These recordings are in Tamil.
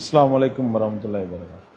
அஸ்ஸலாமு அலைக்கும் வரஹ்மத்துல்லாஹி வபரகாத்துஹு.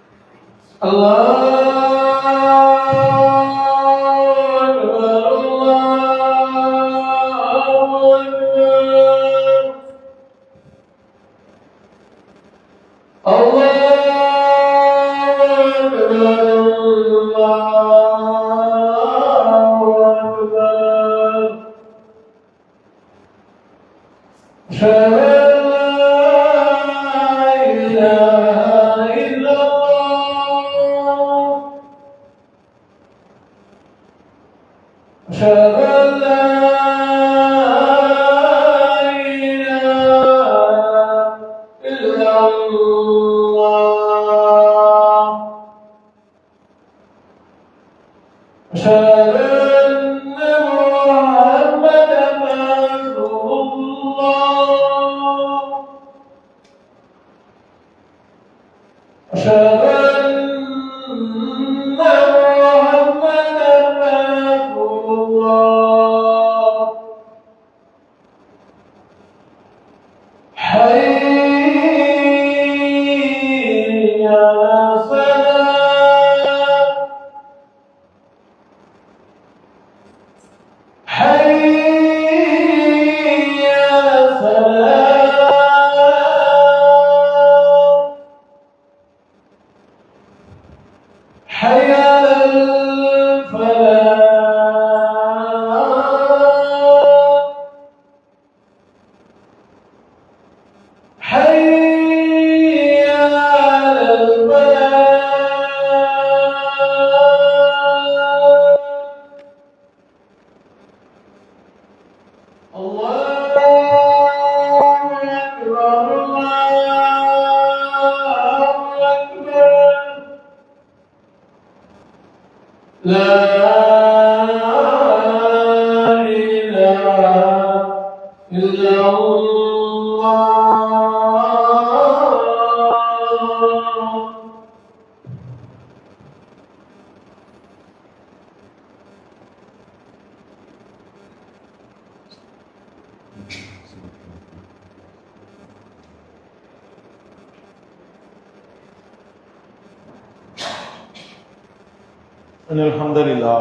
Alhamdulillah,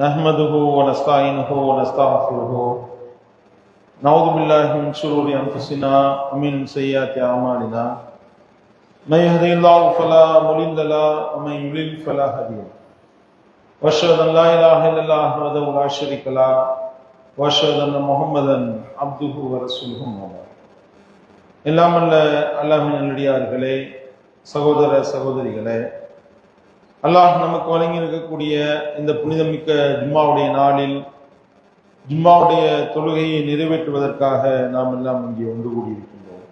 nahmaduhu wa nasta'inuhu wa nastaghfiruhu, na'udzu billahi min shururi anfusina wa min sayyiati a'malina. May yahdihillahu fala mudilla lahu wa may yudlil fala hadiya lahu. Wa ashhadu an la ilaha illallah wahdahu la sharika lahu wa ashhadu anna Muhammadan abduhu wa rasuluhu. எல்லாம் அல்ல அல்லாஹ்வின் நல்லடியார்களே, சகோதர சகோதரிகளே, அல்லாஹ் நமக்கு வழங்கி இருக்கக்கூடிய இந்த புனிதமிக்க ஜும்மாவுடைய நாளில் ஜும்மாவுடைய தொழுகையை நிறைவேற்றுவதற்காக நாம் எல்லாம் இங்கே ஒன்று கூடியிருக்கின்றோம்.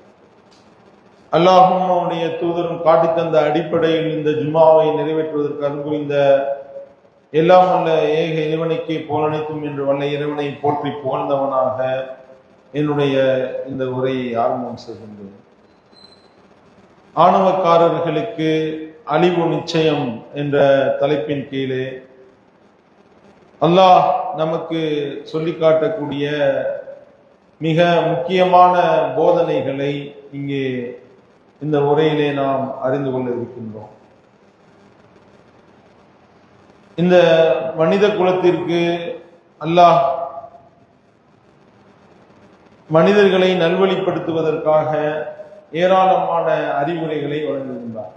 அல்லாஹும் அவனுடைய தூதரும் காட்டித்தந்த அடிப்படையில் இந்த ஜும்மாவை நிறைவேற்றுவதற்கு அனுபவிந்த எல்லாம் வல்ல ஏக இறைவனுக்கு புகழனைத்தும் என்று வல்ல இறைவனை போற்றி புகழ்ந்தவனாக என்னுடைய இந்த உரையை ஆரம்பம் செய்கின்றேன். ஆணவக்காரர்களுக்கு அழிவு நிச்சயம் என்ற தலைப்பின் கீழே அல்லாஹ் நமக்கு சொல்லி காட்டக்கூடிய மிக முக்கியமான போதனைகளை இங்கே இந்த உரையிலே நாம் அறிந்து கொள்ள இருக்கின்றோம். இந்த மனித குலத்திற்கு அல்லாஹ் மனிதர்களை நல்வழிப்படுத்துவதற்காக ஏராளமான அறிவுரைகளை வழங்குகின்றார்.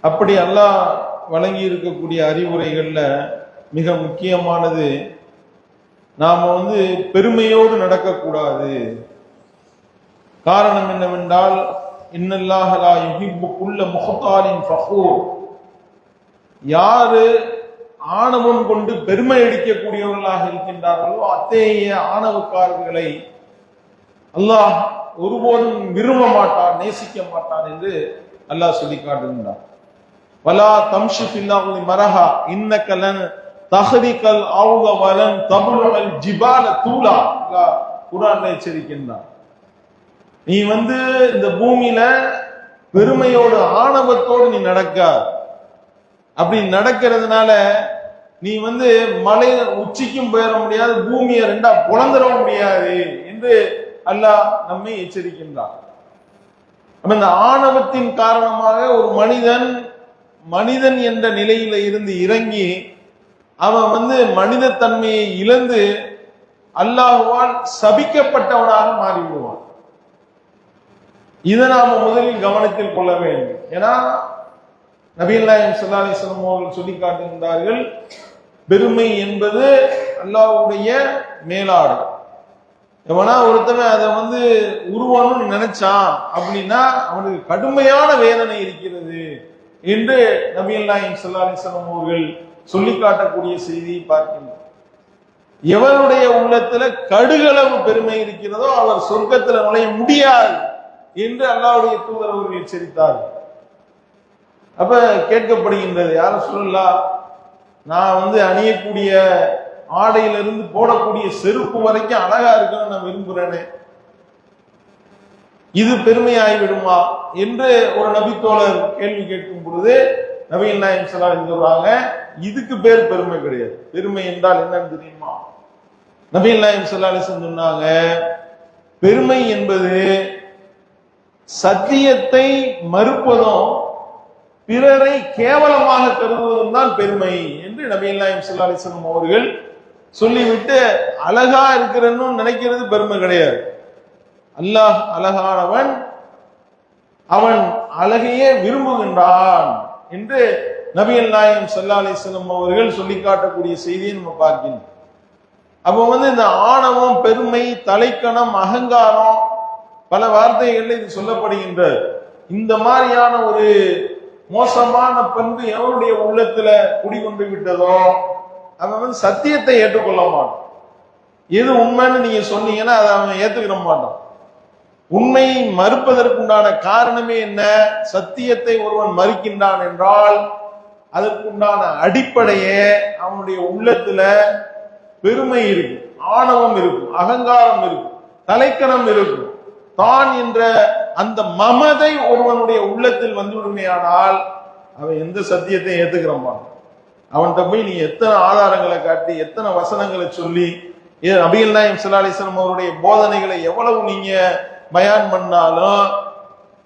அப்படி அல்லாஹ் வழங்கி இருக்கக்கூடிய அறிவுரைகள்ல மிக முக்கியமானது, நாம பெருமையோடு நடக்கக்கூடாது. காரணம் என்னவென்றால், இன்னல்லாஹ லா யுஹிப்பு குல்ல முஹ்தாலின் ஃபഖூர், யாரு ஆணவம் கொண்டு பெருமை அடிக்கக்கூடியவர்களாக இருக்கின்றார்களோ அத்தகைய ஆணவக்காரர்களை அல்லாஹ் ஒருபோதும் விரும்ப மாட்டான், நேசிக்க மாட்டான் என்று அல்லாஹ் சொல்லி காட்டுகின்றார். வலா தம்ஷி ஃபில் அர்தி மரஹா இன்னக லன் தஹ்ரிகல் அர்த வலன் தப்லுகல் ஜிபால தூலா, அல்லாஹ் குர்ஆன்ல எச்சரிக்கின்றார். நீ இந்த பூமியில பெருமையோடு ஆணவத்தோடு நீ நடக்க, அப்படி நடக்கிறதுனால நீ மலை உச்சிக்கும் போயிட முடியாது, பூமியை ரெண்டா புலந்துட முடியாது என்று அல்லாஹ் நம்மை எச்சரிக்கின்றார். இந்த ஆணவத்தின் காரணமாக ஒரு மனிதன் என்ற நிலையில இருந்து இறங்கி அவன் மனித தன்மையை இழந்து அல்லாஹ்வால் சபிக்கப்பட்டவனாக மாறிவிடுவான். இதை நாம முதலில் கவனத்தில் கொள்ள வேண்டும். ஏன்னா நபிகள் நாயகம் ஸல்லல்லாஹு அலைஹி வஸல்லம் அவர்கள் சொல்லி காட்டுகின்றார்கள், பெருமை என்பது அல்லாஹ்வுடைய மேலாடு. எவனா ஒருத்தவன் அதை உருவானும்னு நினைச்சான் அப்படின்னா அவனுக்கு கடுமையான வேதனை இருக்கிறது என்று நபிகள் நாயகம் ஸல்லல்லாஹு அலைஹி வஸல்லம் அவர்கள் சொல்லி காட்டக்கூடிய செய்தியை பார்க்கின்றோம். எவருடைய உள்ளத்துல கடுகளவு பெருமை இருக்கிறதோ அவர் சொர்க்கத்துல நுழைய முடியாது என்று அல்லாஹ்வுடைய தூதர் அவர்கள் எச்சரித்தார்கள். அப்ப கேட்கப்படுகின்றது, யார சொல்லலாம், நான் அணியக்கூடிய ஆடையிலிருந்து போடக்கூடிய செருப்பு வரைக்கும் அழகா இருக்கணும்னு நான் விரும்புறேனே, இது பெருமையாகிவிடுமா என்று ஒரு நபித்தோழர் கேள்வி கேட்கும் பொழுது நபிகள் நாயகம் ஸல்லல்லாஹு அலைஹி வஸல்லம் சொல்றாங்க, இதுக்கு பேர் பெருமை கிடையாது. பெருமை என்றால் என்னன்னு தெரியுமா? நபிகள் நாயகம் ஸல்லல்லாஹு அலைஹி வஸல்லம் சொன்னாங்க, பெருமை என்பது சத்தியத்தை மறுப்பதும் பிறரை கேவலமாக கருதுவதும் தான் பெருமை என்று நபிகள் நாயகம் ஸல்லல்லாஹு அலைஹி வஸல்லம் அவர்கள் சொல்லிவிட்டு, அழகா இருக்கிறன்னு நினைக்கிறது பெருமை கிடையாது. அல்லாஹ் அழகானவன், அவன் அழகையே விரும்புகின்றான் என்று நபிகள் நாயகம் ஸல்லல்லாஹு அலைஹி வஸல்லம் அவர்கள் சொல்லி காட்டக்கூடிய செய்தியை நம்ம பார்க்கின்றோம். அப்போ இந்த ஆணவம், பெருமை, தலைக்கணம், அகங்காரம், பல வார்த்தைகள்ல இது சொல்லப்படுகின்ற இந்த மாதிரியான ஒரு மோசமான பண்பு எவருடைய உள்ளத்துல குடிகொண்டு விட்டதோ அவன் சத்தியத்தை ஏற்றுக்கொள்ள மாட்டான். எது உண்மைன்னு நீங்க சொன்னீங்கன்னா அதை அவன் ஏத்துக்கிற மாட்டான். உண்மையை மறுப்பதற்குண்டான காரணமே என்ன? சத்தியத்தை ஒருவன் மறுக்கின்றான் என்றால் அதற்குண்டான அடிப்படையே அவனுடைய உள்ளத்துல பெருமை இருக்கும், ஆணவம் இருக்கும், அகங்காரம் இருக்கும், தலைக்கணம் இருக்கும். தான் என்ற அந்த மமதை ஒருவனுடைய உள்ளத்தில் வந்துவிடுமையானால் அவன் எந்த சத்தியத்தை ஏத்துக்கிறான். அவன்கிட்ட போய் நீ எத்தனை ஆதாரங்களை காட்டி, எத்தனை வசனங்களை சொல்லி, நபிகள் நாயகம் ஸல்லல்லாஹு அலைஹி வஸல்லம் அவருடைய போதனைகளை எவ்வளவு நீங்க பயான் பண்ணாலும்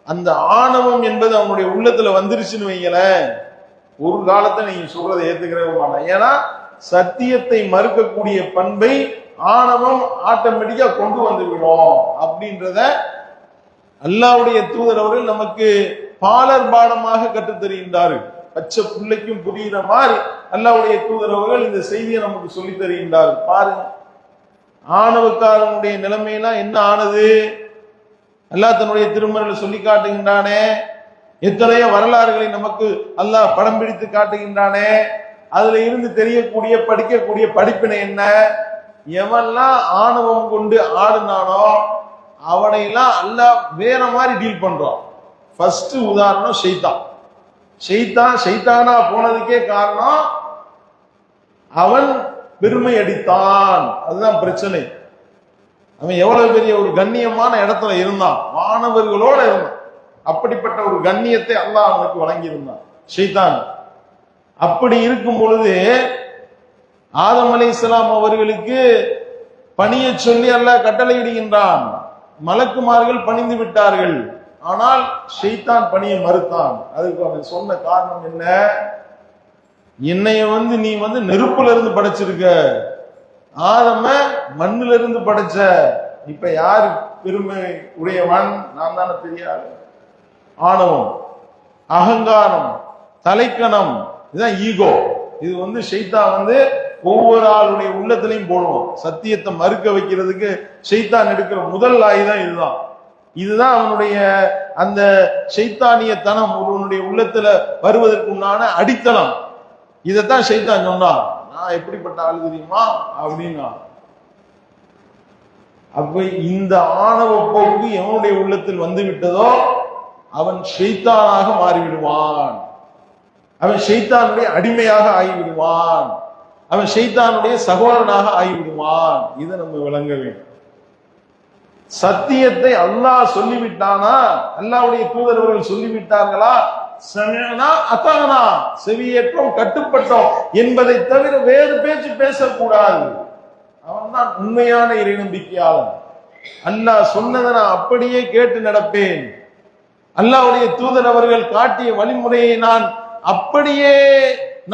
அந்த ஆணவம் என்பது அவனுடைய உள்ளத்துல வந்துருச்சுன்னு வைங்கள, ஒரு காலத்தை நீங்க சொல்றதை ஏத்துக்கிறவே மாட்டான். ஏன்னா சத்தியத்தை மறுக்கக்கூடிய பண்பை ஆணவம் ஆட்டோமேட்டிக்கா கொண்டு வந்து விடும் அப்படின்றத அல்லாஹ்வுடைய தூதர் அவர்கள் நமக்கு பாலர் பாடமாக கற்றுத் தருகின்றார்கள். பச்சை பிள்ளைக்கும் புரிகிற மாதிரி அல்லாஹ்வுடைய தூதர் அவர்கள் இந்த செய்தியை நமக்கு சொல்லித் தருகின்றார்கள். பாருங்க, ஆணவக்காரனுடைய நிலைமையெல்லாம் என்ன ஆனது? அல்லாஹ் தன்னுடைய திருமறையில சொல்லி காட்டுகின்றானே, எத்தனையோ வரலாறுகளை நமக்கு அல்லாஹ் படம் பிடித்து காட்டுகின்றானே. அதுல இருந்து தெரியக்கூடிய, படிக்கக்கூடிய படிப்பினை என்ன? எவன்லாம் ஆணவம் கொண்டு ஆடுனானோ அவனையெல்லாம் அல்லாஹ் வேற மாதிரி டீல் பண்றான். ஃபர்ஸ்ட் உதாரணம் ஷைத்தானா போனதுக்கே காரணம் அவன் பெருமை அடித்தான். அதுதான் பிரச்சனை. அவன் எவ்வளவு பெரிய ஒரு கண்ணியமான இடத்துல இருந்தான், மாணவர்களோட இருந்தான். அப்படிப்பட்ட ஒரு கண்ணியத்தை அல்லாஹ் அவனுக்கு வழங்கி இருந்தான் ஷைத்தான். அப்படி இருக்கும் பொழுது ஆதம் அலைஹிஸ்ஸலாம் அவர்களுக்கு பணியை சொல்லி அல்லாஹ் கட்டளையிடுகின்றான். மலக்குமார்கள் பணிந்து விட்டார்கள். ஆனால் ஷைத்தான் பணியை மறுத்தான். அதுக்கு அவன் சொன்ன காரணம் என்ன? என்னைய நீ நெருப்புல இருந்து படைச்சிருக்க, ஆதம மண்ணுல இருந்து படைச்ச, இப்ப யாரு பெருமை உடையவன்? நான் தானே தெரியாது. ஆணவம், அகங்காரம், தலைக்கணம், இதுதான் ஈகோ. இது ஷைத்தான் ஒவ்வொரு ஆளுடைய உள்ளத்திலையும் போடுவோம். சத்தியத்தை மறுக்க வைக்கிறதுக்கு ஷைத்தான் எடுக்கிற முதல் ஆயுதம் இதுதான். இதுதான் அவனுடைய அந்த ஷைத்தானியத்தனம் ஒருவனுடைய உள்ளத்துல வருவதற்குண்டான அடித்தளம். இதைத்தான் ஷைத்தான் சொன்னான், நான் எப்படிப்பட்ட ஆளு தெரியுமா அப்படின்னா. அப்ப இந்த ஆணவ போக்கு எவனுடைய உள்ளத்தில் வந்து விட்டதோ அவன் ஷைத்தானாக மாறிவிடுவான். அவன் ஷைத்தானுடைய அடிமையாக ஆகிவிடுவான். அவன் ஷைத்தானுடைய சகோதரனாக ஆகிவிடுவான். இதை நம்ம விளங்க வேண்டும். சத்தியத்தை அல்லாஹ் சொல்லிவிட்டானா, அல்லாஹ்வுடைய தூதரவர்கள் சொல்லிவிட்டார்களா, சமயனா அத்தானா, செவியேற்றோம் கட்டுப்பட்டோம் என்பதை தவிர வேறு பேச்சு பேசக்கூடாது. அவன் தான் உண்மையான இறை நம்பிக்கையாளன். அல்லாஹ் சொன்னதை நான் அப்படியே கேட்டு நடப்பேன். அல்லாஹ்வுடைய தூதர் அவர்கள் காட்டிய வழிமுறையை நான் அப்படியே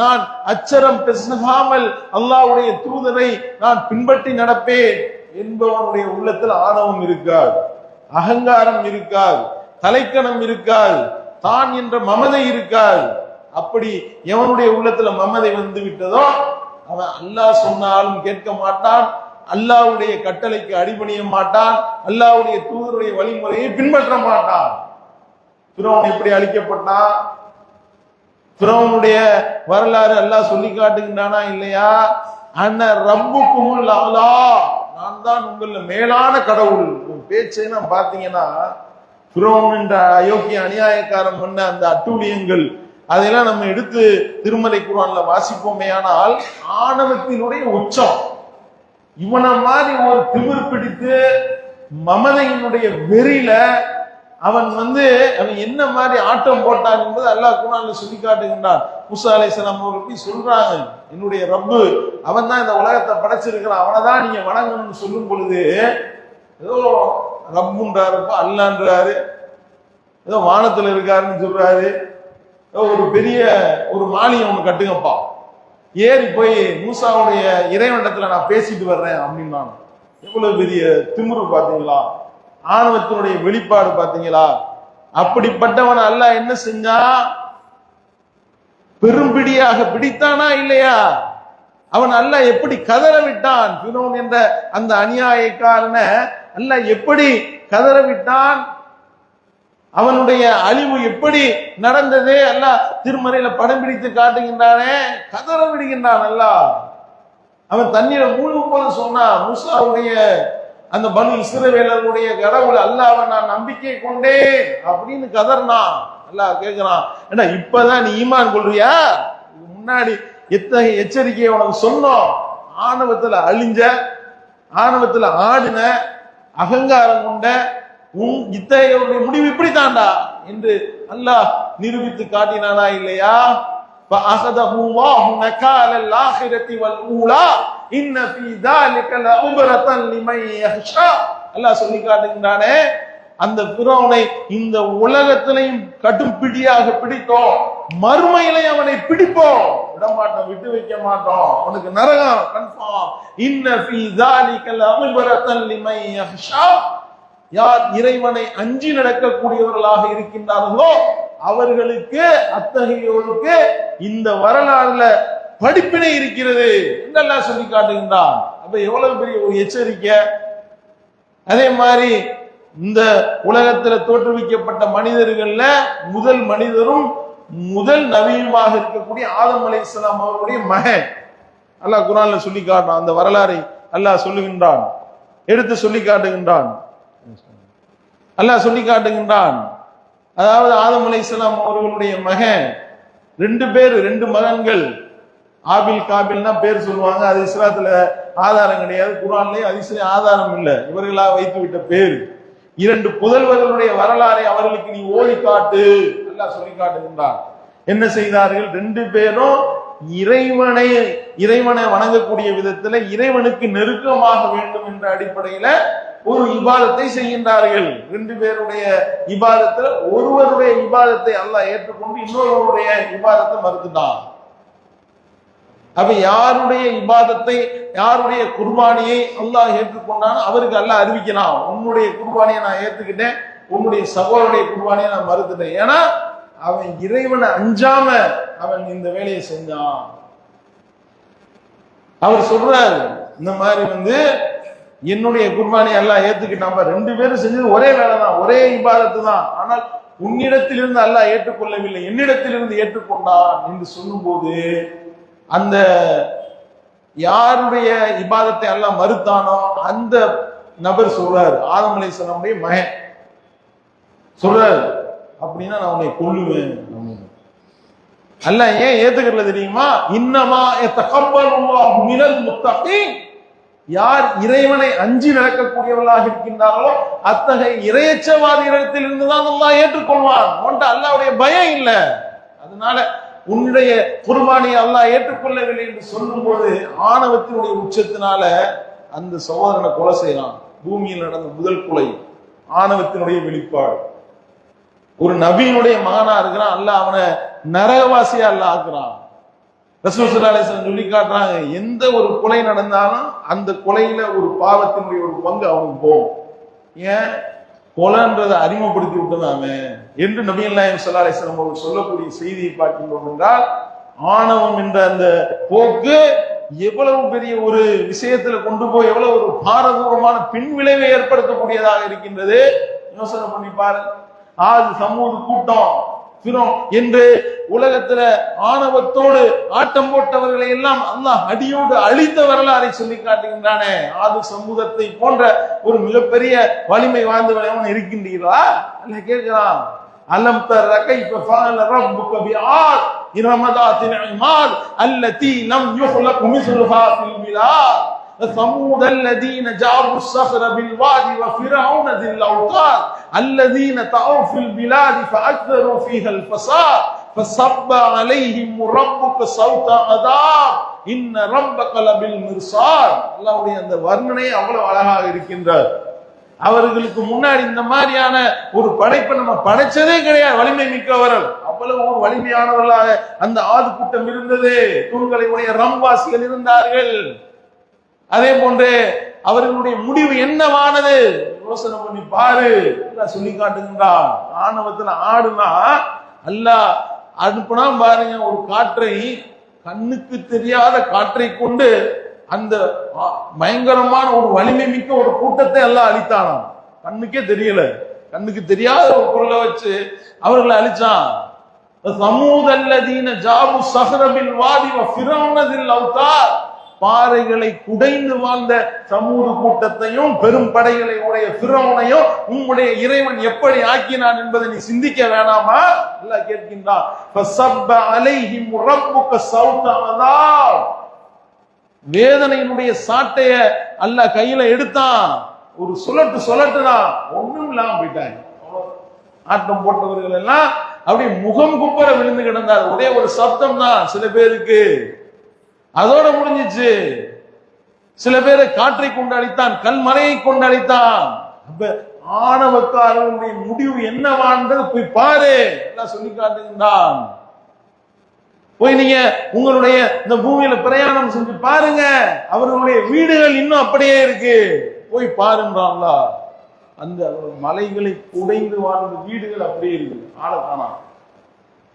நான் அச்சரம் பேசாமல் அல்லாஹ்வுடைய தூதரை நான் பின்பற்றி நடப்பேன் என்பவனுடைய உள்ளத்தில் ஆணவம் இருக்காது, அகங்காரம் இருக்காது, தலைக்கணம் இருக்காது, தான் என்ற மமதை இருக்காது. அப்படி எவனுடைய உள்ளத்துல மமதை வந்து விட்டதோ அவன் அல்லாஹ் சொன்னாலும் கேட்க மாட்டான், அல்லாஹ்வுடைய கட்டளைக்கு அடிபணிய மாட்டான், அல்லாஹ்வுடைய தூதருடைய வழிமுறையை பின்பற்ற மாட்டான். ஃபிரௌன் எப்படி அழிக்கப்பட்டான்? ஃபிரௌனுடைய வரலாறு அல்லாஹ் சொல்லி காட்டுகின்றானா இல்லையா? அன்ன ரப்புக்குமுல் அலா, நான் தான் உங்கள மேலான கடவுள். பேச்சை நான் பாத்தீங்கன்னா ஃபிரௌன் என்ற அயோக்கிய அநியாயக்காரன் பண்ண அந்த அட்டூழியங்கள் அதெல்லாம் நம்ம எடுத்து திருமலை குர்ஆன்ல வாசிப்போமே, ஆனால் ஆணவத்தினுடைய உச்சம். இவனை மாதிரி ஒரு திமிர் பிடித்து மமதையினுடைய வெறியில அவன் அவன் என்ன மாதிரி ஆட்டம் போட்டான் என்பது அல்லாஹ் குர்ஆன்ல சொல்லி காட்டுகின்றான். மூசா அலைஹிஸ்ஸலாம் அவர்களுக்கு சொல்றாங்க, என்னுடைய ரப்பு அவன் தான் இந்த உலகத்தை படைச்சிருக்கிறான், அவனை தான் நீங்க வணங்கணும்னு சொல்லும் பொழுது ஏதோ ரப்புன்றாருப்பா, அல்லான்றாரு, ஏதோ வானத்துல இருக்காருன்னு சொல்றாரு, ஒரு பெரிய ஒரு மாளிகை ஒண்ணு கட்டுங்கப்பா, ஏறி போய் மூசாவுடைய இறைவனிடத்துல நான் பேசிட்டு வர்றேன் அப்படின்னா எவ்வளவு பெரிய திமிரு பாத்தீங்களா? ஆணவத்தினுடைய வெளிப்பாடு பாத்தீங்களா? அப்படிப்பட்டவன் அல்லாஹ் என்ன செஞ்சா? பெரும்பிடியாக பிடித்தானா இல்லையா? அவன் அல்லாஹ் எப்படி கதற விட்டான்? ஃபிரௌன் என்ற அந்த அநியாயக்காரனை அல்லாஹ் எப்படி கதற விட்டான்? அவனுடைய அழிவு எப்படி நடந்தது அல்லாஹ் திருமறையில படம் பிடித்து காட்டுகின்றானே, கதற விடுகின்றான் அல்லாஹ். அவன் தண்ணீரை மூழ்கும் போது சொன்னான், மூசாவுடைய அந்த பனு இஸ்ரவேலருடைய கடவுள் அல்லாஹ்வை நான் நம்பிக்கை கொண்டேன் அப்படின்னு கதறினான். அல்லாஹ் கேட்கிறான், ஏன்னா இப்பதான் நீ ஈமான் கொள்றியா? முன்னாடி எத்தகைய எச்சரிக்கையை உனக்கு சொன்னோம்? ஆணவத்துல அழிஞ்ச, ஆணவத்துல ஆடின, அகங்காரம் கொண்ட உன் இத்தகைய முடிவு இப்படித்தாண்டா என்று அல்லாஹ் நிரூபித்து காட்டினானா இல்லையா? அல்லாஹ் சொல்லி காட்டுகின்றானே, அந்த ஃபிரௌனை இந்த உலகத்திலையும் கடும்பிடியாக பிடித்தோம், மறுமையிலே அவனை பிடிப்போம், விட மாட்டோம், விட்டு வைக்க மாட்டோம், அவனுக்கு நரகம் கன்ஃபார்ம். இன்ன ஃபீ ஸாலிக லஇப்ரத்தன் லிமன் யஹ்ஷா, யார் இறைவனை அஞ்சி நடக்கக்கூடியவர்களாக இருக்கின்றார்களோ அவர்களுக்கு, அத்தகையோருக்கு இந்த வரலாறுல படிப்பினை இருக்கிறது என்று அல்லாஹ் சொல்லி காட்டுகின்றான். அப்ப எவ்வளவு பெரிய ஒரு எச்சரிக்கை! அதே மாதிரி இந்த உலகத்துல தோற்றுவிக்கப்பட்ட மனிதர்கள்ல முதல் மனிதரும் முதல் நபியுமாக இருக்கக்கூடிய ஆதம் அலைஹிஸ்ஸலாம் அவருடைய மகன் அல்லாஹ் குர்ஆன்ல சொல்லி காட்டுறான். அந்த வரலாறை அல்லாஹ் சொல்லுகின்றான், எடுத்து சொல்லி காட்டுகின்றான். அல்லாஹ் சொல்லி காட்டுகின்றான், அதாவது ஆதம் அலைஹிஸ்ஸலாம் அவர்களுடைய மகன் ரெண்டு பேர், ரெண்டு மகன்கள், ஆபில் காபில்னா பேர் சொல்லுவாங்க. அது இஸ்லாத்துல ஆதாரம் கிடையாது, குர்ஆன்லயே ஹதீஸ்லயே ஆதாரம் இல்லை, இவர்களா வைத்து விட்ட பேர். இரண்டு புதல்வர்களுடைய வரலாறை அவர்களுக்கு நீ ஓதி காட்டு அல்லாஹ் சொல்லி காட்டுகின்றான். என்ன செய்தார்கள்? ரெண்டு பேரும் இறைவனை வணங்கக்கூடிய விதத்துல இறைவனுக்கு நெருக்கமாக வேண்டும் என்ற அடிப்படையில ஒரு இபாதத்தை செய்கின்றார்கள். ரெண்டு பேருடைய இபாதத்துல ஒருவருடைய இபாதத்தை அல்லாஹ் ஏற்றுக்கொண்டு இன்னொருவருடைய இபாதத்தை மறுத்துட்டான். அப்ப யாருடைய இபாதத்தை, யாருடைய குர்பானியை அல்லாஹ் ஏற்றுக்கொண்டான் அவருக்கு அல்லாஹ் அறிவிக்கலாம், உன்னுடைய குர்பானியை நான் ஏத்துக்கிட்டேன், உன்னுடைய சகோதரனுடைய குர்பானியை நான் மறுத்துட்டேன். ஏன்னா அவன் இறைவனை அஞ்சாம அவன் இந்த வேலையை செஞ்சான். அவர் சொல்றாரு, இந்த மாதிரி என்னுடைய குர்பானை எல்லாம் ஏத்துக்கிட்டான். ரெண்டு பேரும் செஞ்சது ஒரே வேலை தான், ஒரே இபாதத்து தான், ஆனால் உன்னிடத்திலிருந்து அல்லாஹ் ஏற்றுக்கொள்ளவில்லை, என்னிடத்திலிருந்து ஏற்றுக்கொண்டான் என்று சொல்லும் போது அந்த யாருடைய இபாதத்தை அல்லாஹ் மறுத்தானோ அந்த நபர் சொல்றாரு, ஆதம் அலைஹிஸ்ஸலாமுடைய மகன் சொல்றாரு, அப்படின்னா நான் உன்னை கொல்லுவேன். அல்லாஹ் ஏன் ஏத்துக்கல தெரியுமா? இன்னமா யதகப்பலுல்லாஹு மினல் முத்தகீன், யார் இறைவனை அஞ்சி நடக்கக்கூடியவர்களாக இருக்கின்றார்களோ அத்தகைய இறையச்சவாதிகளிடத்தில் இருந்துதான் அல்லாஹ் ஏற்றுக்கொள்வான். உன்கிட்ட அல்லாஹ்வுடைய பயம் இல்லை, அதனால உன்னுடைய குர்பானியை அல்லாஹ் ஏற்றுக்கொள்ளவில்லை என்று சொல்லும் போது ஆணவத்தினுடைய உச்சத்தினால அந்த சகோதரனை கொலை செய்யலாம். பூமியில் நடந்த முதல் கொலை ஆணவத்தினுடைய வெளிப்பாடு. ஒரு நபியினுடைய மகனா இருக்கிறான், அல்லாஹ் அவனை நரகவாசியா அல்லாஹ் ஆக்குறான். ரசூல் ஸல்லல்லாஹு அலைஹி வஸல்லம் சொல்லி காட்டுறாங்க, எந்த ஒரு கொலை நடந்தாலும் அந்த கொலையில ஒரு பாவத்தினுடைய ஒரு பங்கு அவனுக்கு போகும். ஏன் கொலைன்றதை அறிமுகப்படுத்தி விட்டதாமே என்று நபிகள் நாயகம் ஸல்லல்லாஹு அலைஹி வஸல்லம் அவர்கள் சொல்லக்கூடிய செய்தியை பார்க்கின்றோம் என்றால், ஆணவம் என்ற அந்த போக்கு எவ்வளவு பெரிய ஒரு விஷயத்துல கொண்டு போய் எவ்வளவு ஒரு பாரதூரமான பின்விளைவை ஏற்படுத்தக்கூடியதாக இருக்கின்றது. யோசனை பண்ணி பாருங்க. ஆது சமூக கூட்டம் என்று உலகத்துல ஆணவத்தோடு ஆட்டம் போட்டவர்களை எல்லாம் அல்லாஹ் அடியோடு அழித்த வரலாறை சொல்லி காட்டுகின்றானே. ஆது சமூகத்தை போன்ற ஒரு மிகப்பெரிய வலிமை வாழ்ந்தவன் இருக்கின்றீர்களா? அல்லாஹ் கேட்கிறான், அலம் தர கைஃப ஃபஅல ரப்புக பிஆத் இரமதாத்தில் இமாத் அல்லதி லம் யுஹ்லக் மிஸ்லுஹா ஃபில் பிலாத் ثمود الذين جابوا الصخر بالواد وفرعون ذي الاوتاد الذين طغوا في البلاد فاكثروا فيها الفساد فصب عليهم ربك صوت عذاب ان ربك لبالمرصاد. அல்லாஹ்வுடைய அந்த வர்ணனை அவ்வளவு அழகாக இருக்கின்றது. அவர்களுக்கு முன்னாடி இந்த மாதிரியான ஒரு படைப்பை நம்ம படைச்சதே கிடையாது. வலிமை மிக்கவர்கள், அவ்வளவு ஒரு வலிமையானவர்களாக அந்த ஆது கூட்டம் இருந்தது. தூண்களை உடைய ரம்வாசிகள் இருந்தார்கள். அதே போன்று அவர்களுடைய முடிவு என்னவானது யோசனை பண்ணி பாரு. அல்லாஹ் சொல்லி காட்டுகின்றான், ஆணவத்துல ஆடுனா அல்லாஹ் அனுப்புனா பாருங்க, ஒரு காற்றை, கண்ணுக்கு தெரியாத காற்றை கொண்டு அந்த பயங்கரமான ஒரு வலிமை மிக்க ஒரு கூட்டத்தை எல்லாம் அழித்தானாம். கண்ணுக்கே தெரியல, கண்ணுக்கு தெரியாத ஒரு பொருளை வச்சு அவர்களை அழிச்சான். சமூதல்லதீன ஜாபு சஹரபில் வாதி வ ஃபிரௌன தில் அவ்தாத், பாறைகளை குடைந்து வாழ்ந்த சமூக கூட்டத்தையும் பெரும் படைகளை உடைய ஃபிரௌனையும் உம்முடைய இறைவன் எப்படி ஆக்கினான் என்பதை நீ சிந்திக்க வேணாமா? அல்லாஹ் கேட்கின்றான், ஃபஸப்ப அலைஹிம் ரப்புக ஸௌத அஸாப், வேதனையினுடைய சாட்டைய அல்லாஹ் கையில எடுத்தான். ஒரு சுழட்டுனா ஒண்ணும் இல்லாம போயிட்டாங்க. ஆட்டம் போட்டவர்கள் எல்லாம் அப்படி முகம் குப்பர விழுந்து கிடந்தார். ஒரே ஒரு சப்தம் தான் சில பேருக்கு, அதோட முடிஞ்சிச்சு. சில பேரை காற்றை கொண்டு அழித்தான், கல்மலையை கொண்டு அழித்தான். அப்ப ஆணவக்காரனுடைய முடிவு என்னவான்றது போய் பாரு, எல்லாம் சொல்லி காட்டுகின்றான். போய் நீங்க உங்களுடைய இந்த பூமியில பிரயாணம் செஞ்சு பாருங்க, அவர்களுடைய வீடுகள் இன்னும் அப்படியே இருக்கு, போய் பாருன்றாங்களா. அந்த மலைகளை குடைந்து வாழ்ந்த வீடுகள் அப்படியே இருக்கு, ஆள காணா,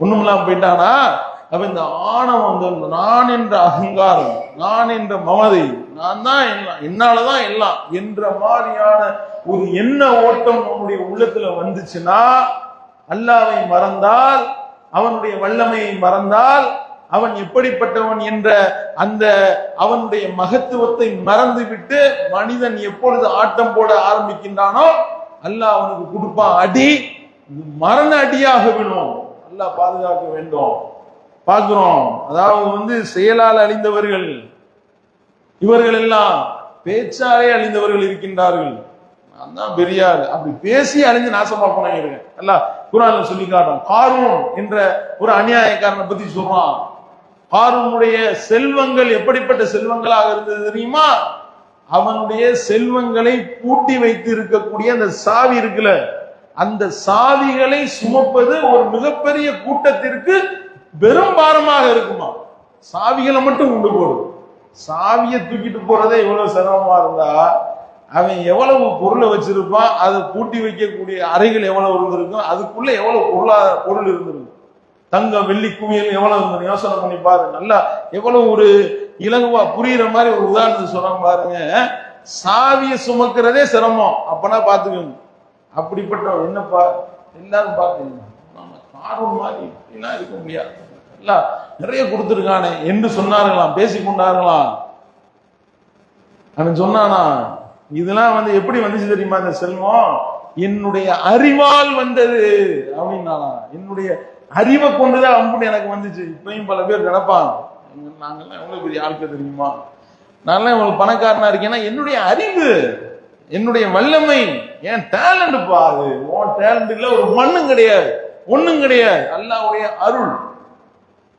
ஒண்ணும் இல்லாம போயிட்டானா. அப்ப இந்த ஆணவம், நான் என்ற அகங்காரம், நான் என்ற மமதை, நான் தான் எல்லாம், என்னாலதான் எல்லாம் என்ற மாதிரியான ஒரு எண்ண ஓட்டம் நம்முடைய உள்ளத்துல வந்துச்சுன்னா, அல்லாஹ்வை மறந்தால், அவனுடைய வல்லமையை மறந்தால், அவன் எப்படிப்பட்டவன் என்ற அந்த அவனுடைய மகத்துவத்தை மறந்துவிட்டு மனிதன் எப்பொழுது ஆட்டம் போட ஆரம்பிக்கின்றானோ அல்லாஹ் அவனுக்கு கொடுப்பான் அடி, மரண அடியாக விடும். அல்லாஹ் பாதுகாக்க வேண்டும். பார்க்கிறோம், அதாவது செயலால் அழிந்தவர்கள் இவர்கள் எல்லாம் பேச்சாலே அழிந்தவர்கள் இருக்கின்றார்கள். நான் தான் பெரிய ஆள், அப்படி பேசி அழிஞ்சு நாசமா போனவங்க இருக்கு. அல்லாஹ் குர்ஆன்ல சொல்லி காட்டுறான். காரூன் என்ற ஒரு அநியாயக்காரனை பத்தி சொல்றான். காரூனுடைய செல்வங்கள் எப்படிப்பட்ட செல்வங்களாக இருந்தது தெரியுமா? அவனுடைய செல்வங்களை பூட்டி வைத்து இருக்கக்கூடிய அந்த சாவி இருக்குல்ல, அந்த சாவிகளை சுமப்பது ஒரு மிகப்பெரிய கூட்டத்திற்கு பெரும் பாரமாக இருக்குமா. சாவிகளை மட்டும் கொண்டு போடு, சாவியை தூக்கிட்டு போறதே எவ்வளவு சிரமமா இருந்தா அவன் எவ்வளவு பொருளை வச்சிருப்பான், அதை பூட்டி வைக்கக்கூடிய அறைகள் எவ்வளவு இருந்திருக்கும், அதுக்குள்ள எவ்வளவு பொருள் இருந்திருக்கும், தங்கம் வெள்ளி குவியல் எவ்வளவு இருந்தது. யோசனை பண்ணி பாருங்க. நல்லா எவ்வளவு ஒரு இலகுவா புரியுற மாதிரி ஒரு உதாரணத்தை சொல்றாங்க பாருங்க. சாவியை சுமக்கிறதே சிரமம், அப்பனா பாத்துக்கோங்க. அப்படிப்பட்ட என்னப்பா எல்லாரும் பாத்துக்கோங்க, காரூன் மாதிரி இப்படிலாம் இருக்க முடியாது, எல்லாம் நிறைய கொடுத்துருக்கானே என்று சொன்னார்களாம், பேசிக்கொண்டார்களாம். அவன் சொன்னானா, இதெல்லாம் எப்படி வந்துச்சு தெரியுமா, இந்த செல்வம் என்னுடைய அறிவால் வந்தது அப்படின்னானா. என்னுடைய அறிவை கொண்டுதான் அம்புன்னு எனக்கு வந்துச்சு. இப்பயும் பல பேர் நினைப்பாங்க, நாங்கெல்லாம் எவ்வளவு பெரிய ஆட்கள் தெரியுமா, நான்லாம் இவ்வளவு பணக்காரனா இருக்கேன்னா என்னுடைய அறிவு, என்னுடைய வல்லமை, என் டேலண்ட் பாரு. உன் டேலண்ட் இல்ல, ஒரு மண்ணும் கிடையாது, ஒண்ணும் கிடையாது, அல்லாஹ்வுடைய அருள்.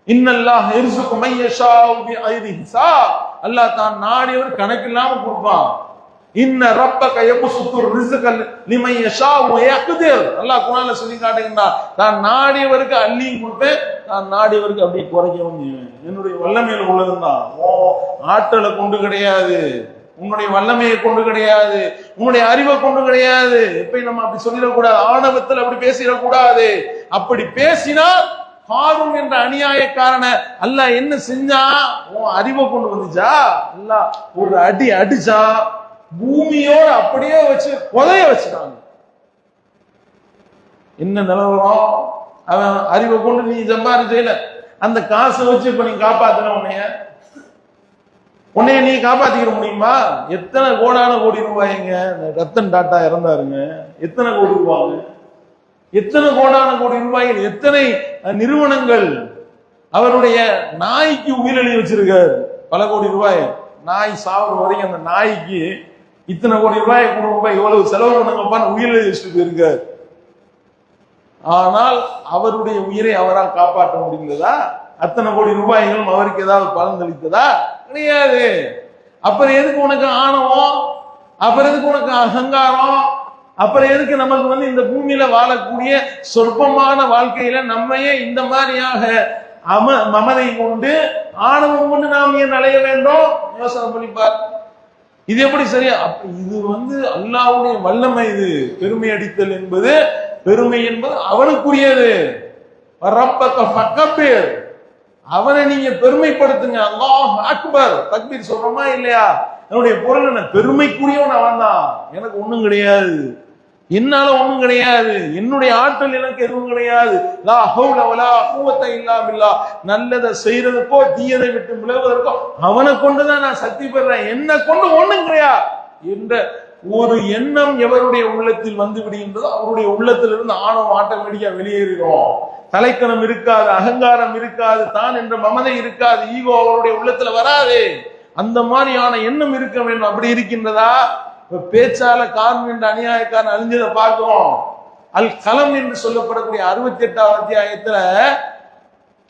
இன்னல்லாஹ் யர்ஸுகு மை யஷாஉ பிகைரி ஹிசாப், அல்லாஹ் தான் நாடியவர் கணக்கில்லாம கொடுப்பான். இன்ன ரப்பக யப்சுத்துர் ரிஸ்கல் லிமன் யஷாஉ வ யக்திர். அல்லாஹ் குர்ஆன்ல சொல்லி காட்டுகின்றான், நான் நாடியவருக்கு அள்ளியும் கொடுப்பேன், நான் நாடியவருக்கு அப்படியே குறைக்கவும் செய்வேன். என்னுடைய வல்லமையில் உள்ளதுதான். ஆற்றலை கொண்டு கிடையாது, உன்னுடைய வல்லமையை கொண்டு கிடையாது, உன்னுடைய அறிவை கொண்டு கிடையாது. இப்ப நம்ம அப்படி சொல்லிடக்கூடாது, ஆணவத்தில் அப்படி பேசிடக்கூடாது. அப்படி பேசினா காரூன் என்ற அநியாயக்காரன அல்லாஹ் என்ன செஞ்சா, உன் அறிவை கொண்டு வந்துச்சா, அல்லாஹ் ஒரு அடி அடிச்சா பூமியோட அப்படியே வச்சு புதைய வச்சுட்டாங்க. என்ன நிலவரம்? அவன் அறிவை கொண்டு நீ சம்பாதிச்சல, அந்த காசை வச்சு இப்ப நீ காப்பாத்தின உன்னைய நீ காப்பாத்திக்கிற முடியுமா? எத்தனை கோடான கோடி ரூபாய்ங்க ரத்தன் டாட்டா இறந்தாருங்க, எத்தனை கோடி ரூபாங்க, எத்தனை கோடான கோடி ரூபாய்கள், எத்தனை நிறுவனங்கள் அவருடைய நாய்க்கு உயிரிழி வச்சிருக்காரு, பல கோடி ரூபாய். நாய் சாவுற வரைக்கும் அந்த நாய்க்கு இத்தனை கோடி ரூபாய் இவ்வளவு செலவு பண்ணுங்கப்பான்னு உயிரிழி வச்சுட்டு போயிருக்காரு. ஆனால் அவருடைய உயிரை அவரால் காப்பாற்ற முடிந்ததா? அத்தனை கோடி ரூபாய்களும் அவருக்கு ஏதாவது பலன் அளித்ததா? கிடையாது. அப்புறம் எதுக்கு உனக்கு ஆணவம்? அப்புறம் எதுக்கு உனக்கு அகங்காரம்? அப்புறம் எதுக்கு நமக்கு இந்த பூமியில வாழக்கூடிய சொற்பமான வாழ்க்கையில நம்மையே இந்த மாதிரியாக மமதை கொண்டு ஆணவம் கொண்டு நாம் ஏன் அலைய வேண்டும்? யோசனை பண்ணிப்பார். இது எப்படி சரியா? இது அல்லாஹ்வுடைய வல்லமை. இது பெருமை அடித்தல் என்பது, பெருமை என்பது அவனுக்குரியது. ரப்பக ஃபக்கபிர், அவனை நீங்க பெருமைப்படுத்துங்க. அல்லாஹ் அக்பர், தக்பீர் சொல்றோமா இல்லையா? என்னுடைய பொருள் என்ன? பெருமைக்குரியவன் அவன் தான். எனக்கு ஒண்ணும் கிடையாது, என்னால ஒண்ணும் கிடையாது, என்னுடைய ஆற்றல் எனக்கு எதுவும் கிடையாது. லா ஹவுல வலா குவத்த இல்லா பில்லாஹ். நல்லதை செய்யறதுக்கோ தீயதை விட்டு விலகுவதற்கோ அவனை கொண்டுதான் நான் சக்தி பெறேன், என்னை கொண்டு ஒண்ணும் கிடையாது என்ற ஒரு எண்ணம் எவருடைய உள்ளத்தில் வந்து விடுகின்றதோ அவருடைய உள்ளத்திலிருந்து ஆணவம் ஆட்டோமேட்டிக்கா வெளியேறுகிறோம். தலைக்கணம் இருக்காது, அகங்காரம் இருக்காது, தான் என்ற மமதை இருக்காது, ஈகோ அவருடைய உள்ளத்துல வராது. அந்த மாதிரியான எண்ணம் இருக்க வேண்டும். அப்படி இருக்கின்றதா? பேச்சால காரணம் என்ற அநியாயக்காரன் அழிஞ்சதை பார்க்கிறோம். அல் கலம் என்று சொல்லப்படக்கூடிய 68வது அத்தியாயத்துல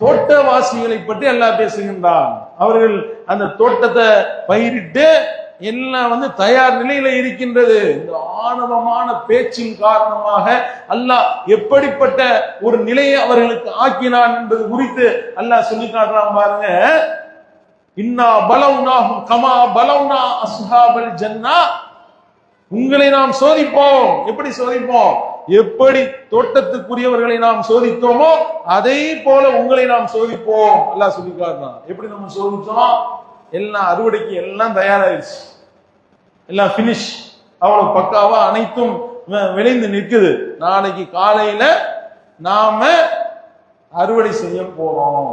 தோட்டவாசிகளை பற்றி அல்லாஹ் பேசுகின்றான். அவர்கள் அந்த தோட்டத்தை பயிரிட்டு எல்லாம் தயார் நிலையில இருக்கின்றது. இந்த ஆணவமான பேச்சின் காரணமாக அல்லாஹ் எப்படிப்பட்ட ஒரு நிலையை அவர்களுக்கு ஆக்கினான் என்பது குறித்து அல்லாஹ் சொல்லி காட்டுறான் பாருங்க. இன்னா பலவுனாஹும் கமா பலவுனா அஸ்ஹாபல் ஜன்னா. உங்களை நாம் சோதிப்போம். எப்படி சோதிப்போம்? எப்படி தோட்டத்துக்குரியவர்களை நாம் சோதித்தோமோ அதே போல உங்களை நாம் சோதிப்போம் அல்லாஹ் சொல்லி காட்டுறான். எப்படி நம்ம சோதிச்சோம்? எல்லாம் அறுவடைக்கு எல்லாம் தயாராயிருச்சு, எல்லாம் பினிஷ், அவ்வளவு பக்காவா அனைத்தும் விளைந்து நிற்குது. நாளைக்கு காலையில நாம அறுவடை செய்ய போறோம்.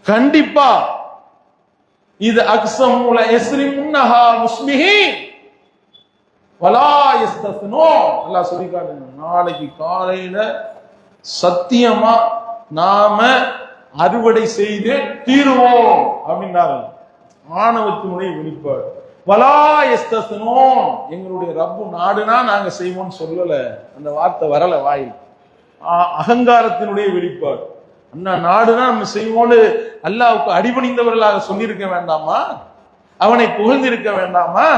கண்டிப்பா இது அக்ஸமுல யஸ்ரிமுன்னஹா முஸ்பிஹீன் வலா யஸ்தஸ்னூ. அல்லாஹ் சொல்லி காட்டுங்க, நாளைக்கு காலையில சத்தியமா நாம அறுவடை செய்து தீருவோம் அப்படின்னாரு. ஆணவத்தினுடைய வெளிப்பாடு. வலா யஸ்தஸ்னூ, எங்களுடைய ரப்பு நாடுனா நாங்க செய்வோம்னு சொல்லல, அந்த வார்த்தை வரல வாயில். அகங்காரத்தினுடைய வெளிப்பாடு. அண்ணா நாடுனா நம்ம செய்வோம்னு அல்லாஹ்வுக்கு அடிபணிந்தவர்களாக சொல்லியிருக்க வேண்டாமா? அவனை புகழ்ந்திருக்க வேண்டாமா?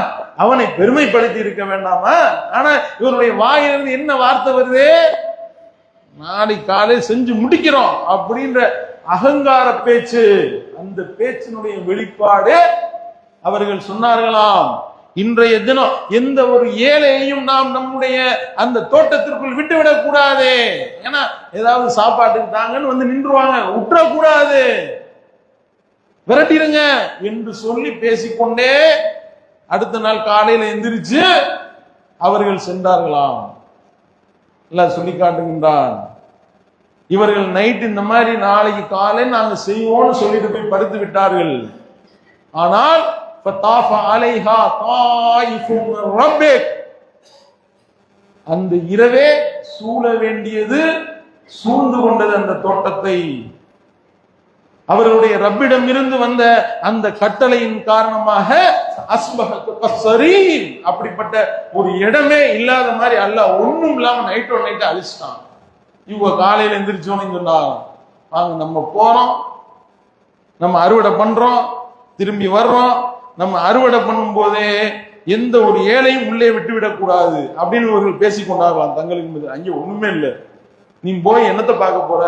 அவனை பெருமைப்படுத்தி இருக்க வேண்டாமா? ஆனா இவருடைய வாயிலிருந்து என்ன வார்த்தை வருது? நாளைக்கு காலையில் செஞ்சு முடிக்கிறோம் அப்படின்ற அகங்கார பேச்சு. அந்த பேச்சினுடைய வெளிப்பாடு அவர்கள் சொன்னார்களாம், இன்றைய தினம் எந்த ஒரு ஏழையையும் நாம் நம்முடைய அந்த தோட்டத்திற்குள் விட்டுவிடக் கூடாது. ஏன்னா ஏதாவது சாப்பாட்டுக்கு தாங்கன்னு நின்றுவாங்க, விட்டுறக்கூடாது, விரட்டிடுங்க என்று சொல்லி பேசிக்கொண்டே அடுத்த நாள் காலையில எந்திரிச்சு அவர்கள் சென்றார்களாம். எல்லாம் சொல்லி காட்டுகின்றான். இவர்கள் நைட் இந்த மாதிரி நாளைக்கு காலை நாங்க செய்வோம்னு சொல்லிட்டு போய் படுத்து விட்டார்கள். ஆனால் அந்த இரவே சூழ வேண்டியது சூழ்ந்து கொண்டது அந்த தோட்டத்தை. அவர்களுடைய ரப்பிடம் இருந்து வந்த அந்த கட்டளையின் காரணமாக அப்படிப்பட்ட ஒரு இடமே இல்லாத மாதிரி அல்லாஹ் ஒண்ணும் இல்லாம நைட்டோட நைட்டை அழிச்சிட்டான். இவங்க காலையில எந்திரிச்சோன்னு சொன்னாங்க, வாங்க நம்ம போறோம், நம்ம அறுவடை பண்றோம், திரும்பி வர்றோம். நம்ம அறுவடை பண்ணும் போதே எந்த ஒரு ஏழையும் உள்ளே விட்டுவிடக் கூடாது அப்படின்னு இவர்கள் பேசிக்கொண்டார்களாம் தங்களுக்கு. அங்கே ஒண்ணுமே இல்லை, நீ போய் என்னத்தை பார்க்க போற,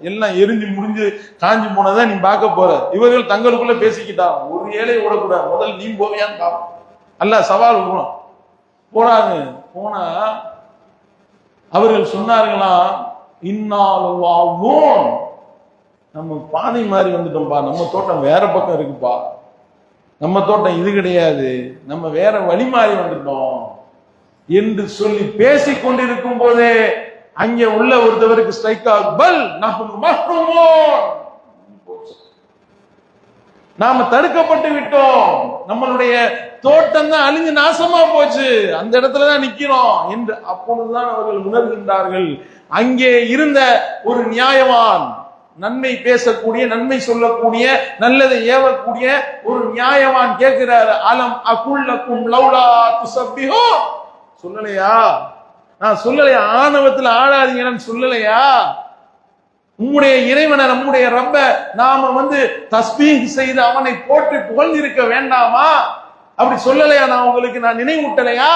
எல்லாம் எரிஞ்சு முடிஞ்சு காஞ்சி போனதான் நீ பார்க்க போற. இவர்கள் தங்களுக்குள்ள பேசிக்கிட்டான், ஒரு ஏழை விடக்கூடாது, முதல்ல நீ போவியான்னு பார்ப்போம். அல்ல சவால் விடுறோம். போனாங்க. போனா அவர்கள் சொன்னார்களாம், இன்னாலும் நம்ம பாதை மாதிரி வந்துட்டோம்பா, நம்ம தோட்டம் வேற பக்கம் இருக்குப்பா, நம்ம தோட்டம் இது கிடையாது, நம்ம வேற வழி மாறி வந்துட்டோம் என்று சொல்லி பேசிக் கொண்டிருக்கும் போதே அங்கே உள்ள ஒருத்தவருக்கு ஸ்ட்ரைக் ஆகுபல், நாம தடுக்கப்பட்டு விட்டோம், நம்மளுடைய தோட்டம் தான் அழிஞ்சு நாசமா போச்சு, அந்த இடத்துலதான் நிக்கிறோம் என்று அப்பொழுதுதான் அவர்கள் உணர்கின்றார்கள். அங்கே இருந்த ஒரு நியாயவான், நன்மை பேசக்கூடிய, நன்மை சொல்லக்கூடிய, நல்லதை ஏவக்கூடிய ஒரு நியாயவான் கேட்கிறார், அலம் அகுல்லக்கும் லௌலா துஸப்பிஹு, சொல்லலையா, நான் சொல்லலையா, ஆணவத்துல ஆடாதீங்கன்னு சொல்லலையா, உம்முடைய இறைவனை, நம்முடைய ரப்ப நாம தஸ்பீஹ் செய்து அவனை போட்டு புகழ்ந்திருக்க வேண்டாமா, அப்படி சொல்லலையா, நான் உங்களுக்கு நான் நினைவூட்டலையா,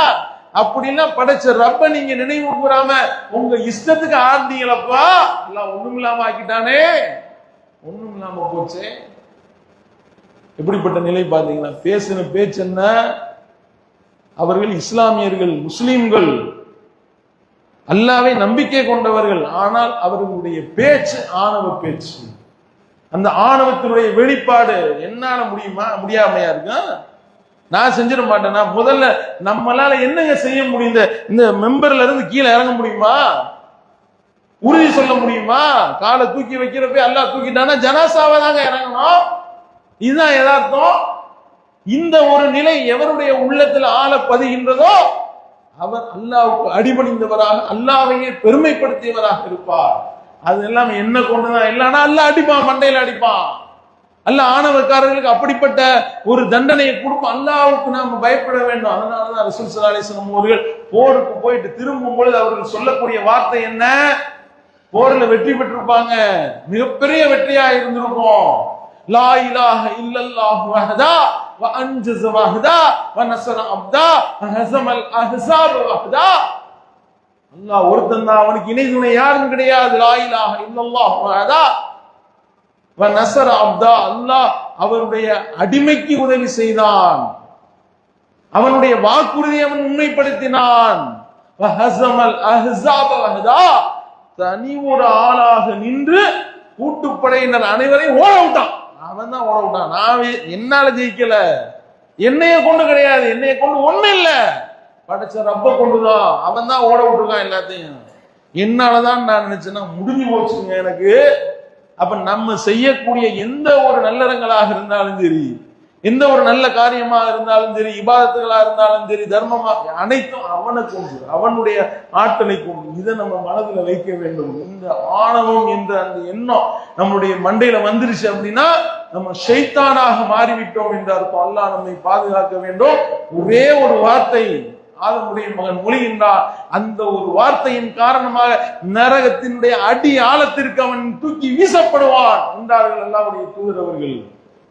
அப்படின்னா படைச்ச ரப்ப நீங்க நினைவு கூறாம உங்க இஷ்டத்துக்கு ஆடுனீங்களப்பா, எல்லாம் ஒண்ணும் இல்லாம ஆக்கிட்டானே, ஒண்ணும் இல்லாம போச்சு. எப்படிப்பட்ட நிலை பாத்தீங்களா? பேசின பேச்சு என்ன? அவர்கள் இஸ்லாமியர்கள், முஸ்லிம்கள், அல்லாஹ்வை நம்பிக்கை கொண்டவர்கள், ஆனால் அவர்களுடைய பேச்சு ஆணவ பேச்சு. அந்த ஆணவத்தினுடைய வெளிப்பாடு என்னால முடியுமா? முடியாமையா இருக்கா? நான் செஞ்சிட மாட்டேன்னா? முதல்ல நம்மளால என்னங்க செய்ய முடியும்? இந்த மெம்பர்ல இருந்து கீழே இறங்க முடியுமா? உறுதி சொல்ல முடியுமா? காலை தூக்கி வைக்கிறப்ப அல்லாஹ் தூக்கிட்டானா ஜனாசாவை தாங்க இறங்கணும். இதுதான் யதார்த்தம். இந்த ஒரு நிலை எவருடைய உள்ளத்துல ஆழ பதிகின்றதோ அவர் அல்லாஹ்வுக்கு அடிபணிந்தவராக, அல்லாஹ்வையே பெருமைப்படுத்தியவராக இருப்பார். அது எல்லாம் என்ன கொண்டுதான் இல்லைன்னா அல்லாஹ் அடிப்பான், மண்டையில அடிப்பான். அல்லாஹ் ஆணவக்காரர்களுக்கு அப்படிப்பட்ட ஒரு தண்டனையை கொடுப்பான். அல்லாஹ்வுக்கு நாம பயப்பட வேண்டும். அதனாலதான் ரசூல் ஸல்லல்லாஹு அலைஹி வஸல்லம் அவர்கள் போருக்கு போயிட்டு திரும்பும் பொழுது அவர்கள் சொல்லக்கூடிய வார்த்தை என்ன? போர்ல வெற்றி பெற்றிருப்பாங்க, மிகப்பெரிய வெற்றியா இருந்திருக்கும். லா இலாஹ இல்லல்லாஹு வஹதா வ அன்ஜஸ வஹதா வ நஸர அப்தா வ ஹஸமல் அஹ்ஸாப் வஹதா. அல்லாஹ் ஒருத்தன் தான், அவனுக்கு இணை துணை யாரும் கிடையாது. லா இலாஹ இல்லல்லாஹு வஹதா வ நஸர அப்தா, அல்லாஹ் அவருடைய அடிமைக்கு உதவி செய்தான், அவனுடைய வாக்குறுதியை அவன் உண்மைப்படுத்தினான். வ ஹஸமல் அஹ்ஸாப் வஹதா, தனி ஒரு ஆளாக நின்று கூட்டுப்படையினர் அனைவரையும் ஓட விட்டான். அவன் தான் ஓட விட்டான். நான் என்னால ஜெயிக்கல, என்னைய கொண்டு கிடையாது, என்னைய கொண்டு ஒண்ணு இல்ல, படைச்ச ரப்ப கொண்டுதான். அவன் தான் ஓட விட்டுருக்கான் எல்லாத்தையும். என்னாலதான் நான் நினைச்சேன்னா முடிஞ்சு போச்சுங்க எனக்கு. அப்ப நம்ம செய்யக்கூடிய எந்த ஒரு நல்லறங்களாக இருந்தாலும் சரி, எந்த ஒரு நல்ல காரியமாக இருந்தாலும் சரி, இபாதத்துகளா இருந்தாலும் சரி, தர்மமாக, அனைத்தும் அவனை கொண்டு, அவனுடைய ஆற்றலை கொண்டு. இதை நம்ம மனதில் வைக்க வேண்டும். இந்த ஆணவம் என்ற அந்த எண்ணம் நம்முடைய மண்டையில வந்துருச்சு அப்படின்னா நம்ம ஷைத்தானாக மாறிவிட்டோம் என்று அர்த்தம். அல்லாஹ் நம்மை பாதுகாக்க வேண்டும். ஒரே ஒரு வார்த்தை ஆதமுடைய மகன் மொழிகின்றார். அந்த ஒரு வார்த்தையின் காரணமாக நரகத்தினுடைய அடி ஆழத்திற்கு அவன் தூக்கி வீசப்படுவான் என்றார்கள் அல்லாஹ்வுடைய தூதர் அவர்கள்.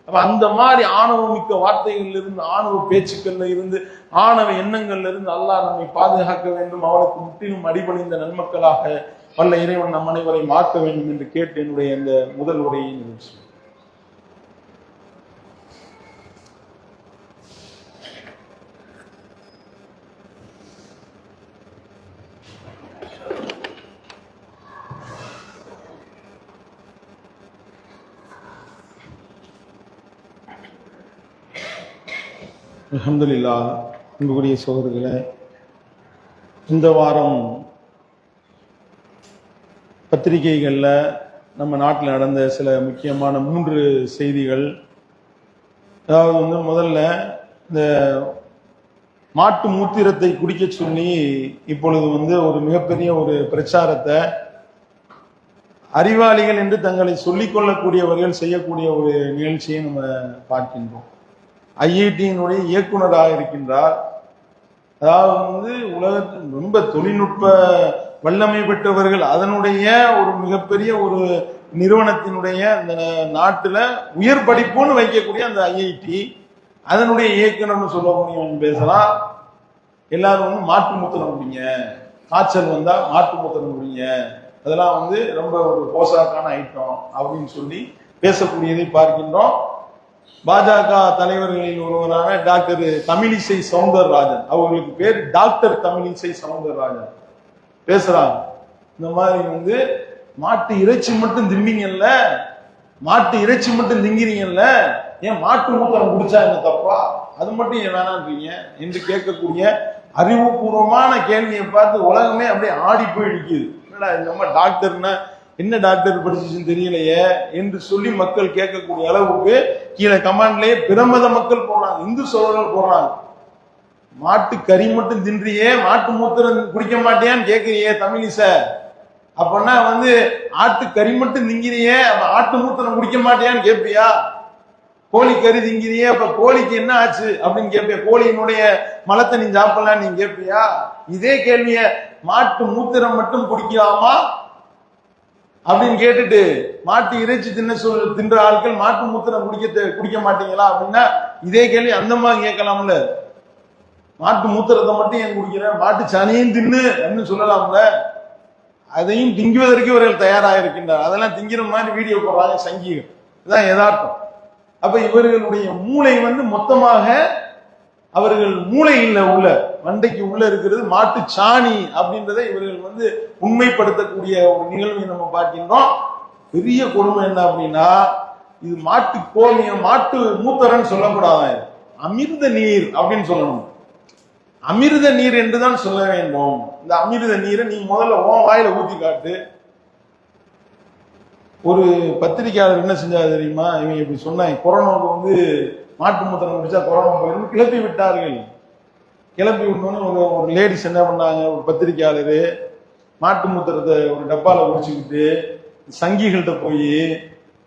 அந்த மாதிரி ஆணவ மிக்க வார்த்தைகள்ல இருந்து, ஆணவ பேச்சுக்கள்ல இருந்து, ஆணவ எண்ணங்கள்ல இருந்து அல்லாஹ் நம்மை பாதுகாக்க வேண்டும். அவனுக்கு முற்றிலும் அடிபணிந்த நன்மக்களாக வல்ல இறைவன் நம் அனைவரை மாற்ற வேண்டும் என்று கேட்டு என்னுடைய இந்த முதல் உரையை நிகழ்ச்சி. அல்ஹம்துலில்லாஹ். அன்புக்குரிய சகோதரர்களே, இந்த வாரம் பத்திரிகைகள்ல நம்ம நாட்டில் நடந்த சில முக்கியமான 3 செய்திகள். அதாவது முதல்ல இந்த மாட்டு மூத்திரத்தை குடிக்க சொல்லி இப்பொழுது ஒரு மிகப்பெரிய ஒரு பிரச்சாரத்தை அறிவாளிகள் என்று தங்களை சொல்லிக் கொள்ளக்கூடியவர்கள் செய்யக்கூடிய ஒரு நிகழ்ச்சியை நம்ம பார்க்கின்றோம். ஐஐடியினுடைய இயக்குனராக இருக்கின்றார். அதாவது உலகத்தில் ரொம்ப தொழில்நுட்ப வல்லமை பெற்றவர்கள், அதனுடைய ஒரு மிகப்பெரிய ஒரு நிறுவனத்தினுடைய இந்த நாட்டுல உயர் படிப்புன்னு வைக்கக்கூடிய அந்த ஐஐடி, அதனுடைய இயக்குனர்னு சொல்லக்கூடியவன் பேசலாம். எல்லாரும் வந்து மாட்டு மூத்திரம் குடிங்க, காய்ச்சல் வந்தா மாட்டு மூத்திரம் குடிங்க, அதெல்லாம் வந்து ரொம்ப ஒரு போசாக்கான ஐட்டம் அப்படின்னு சொல்லி பேசக்கூடியதை பார்க்கின்றோம். பாஜக தலைவர்களில் ஒருவரான டாக்டர் தமிழிசை சவுந்தரராஜன், அவர்களுக்கு பேர் டாக்டர் தமிழிசை சவுந்தரராஜன், பேசுறாங்க. இந்த மாதிரி வந்து மாட்டு இறைச்சி மட்டும் திம்பிங்கல்ல, மாட்டு இறைச்சி மட்டும் திங்கிறீங்கல்ல, ஏன் மாட்டு மூத்திரம் குடிச்சா என்ன தப்பா, அது மட்டும் ஏன் வேணான்றீங்க என்று கேட்கக்கூடிய அறிவுபூர்வமான கேள்வியை பார்த்து உலகமே அப்படியே ஆடி போய் நிற்குது. என்னடா நம்ம டாக்டர்னா என்ன டாக்டர் படிச்சுன்னு தெரியலையே என்று சொல்லி மக்கள் கேட்கக்கூடிய அளவுக்கு கீழே கமாண்ட்லயே பிரமத மக்கள் போடுறாங்க, இந்து சோழர்கள் போடுறாங்க. மாட்டு கறி மட்டும் தின்றியே, மாட்டு மூத்திரம் குடிக்க மாட்டியான்னு கேட்கிறியே தமிழிச, அப்படின்னா வந்து ஆட்டு கறி மட்டும் திங்கிறியே, ஆட்டு மூத்திரம் குடிக்க மாட்டியான்னு கேட்பியா? கோழி கறி திங்கிறியே, அப்ப கோழிக்கு என்ன ஆச்சு அப்படின்னு கேட்பியா? கோழியினுடைய மலத்தை நீ சாப்பிடலாம் நீங்க கேட்பியா? இதே கேள்விய மாட்டு மூத்திரம் மட்டும் குடிக்கலாமா அப்படின்னு கேட்டுட்டு, மாட்டு இறைச்சி தின்ற ஆட்கள் மாட்டு மூத்திரம் குடிக்க மாட்டீங்களா அப்படின்னா இதே கேள்வி அந்த மாதிரி கேட்கலாம்ல. மாட்டு மூத்திரத்தை மட்டும் ஏன் குடிக்கிற, மாட்டு சனியும் தின்னு அப்படின்னு சொல்லலாம்ல. அதையும் திங்குவதற்கு இவர்கள் தயாராக இருக்கின்றார். அதெல்லாம் திங்கிற மாதிரி வீடியோ போடுறாங்க சங்கீகம். இதுதான் யதார்த்தம். அப்ப இவர்களுடைய மூளை வந்து மொத்தமாக அவர்கள் மூளையில் உள்ள மண்டைக்கு உள்ள இருக்கிறது மாட்டு சாணி அப்படின்றதை இவர்கள் வந்து உண்மைப்படுத்தக்கூடிய ஒரு நிகழ்வை நம்ம பார்க்கின்றோம். பெரிய கொடுமை என்ன அப்படின்னா, இது மாட்டு கோமியம் மாட்டு மூத்தரன்னு சொல்லக்கூடாது, அமிர்த நீர் அப்படின்னு சொல்லணும். அமிர்த நீர் என்றுதான் சொல்ல வேண்டும். இந்த அமிர்த நீரை நீ முதல்ல உன் வாயில ஊத்தி காட்டு. ஒரு பத்திரிகையாளர் என்ன செஞ்சாரு தெரியுமா, இவங்க இப்படி சொன்னாங்க, கொரோனாவுக்கு வந்து மாட்டு மூத்திரம் குடிச்சா கொரோனா போயிடும் கிளப்பி விட்டார்கள். கிளப்பி விட்டோன்னு ஒரு லேடிஸ் என்ன பண்ணாங்க, ஒரு பத்திரிகையாளர் மாட்டு மூத்திரத்தை ஒரு டப்பால குடிச்சுக்கிட்டு சங்கிகள்கிட்ட போய்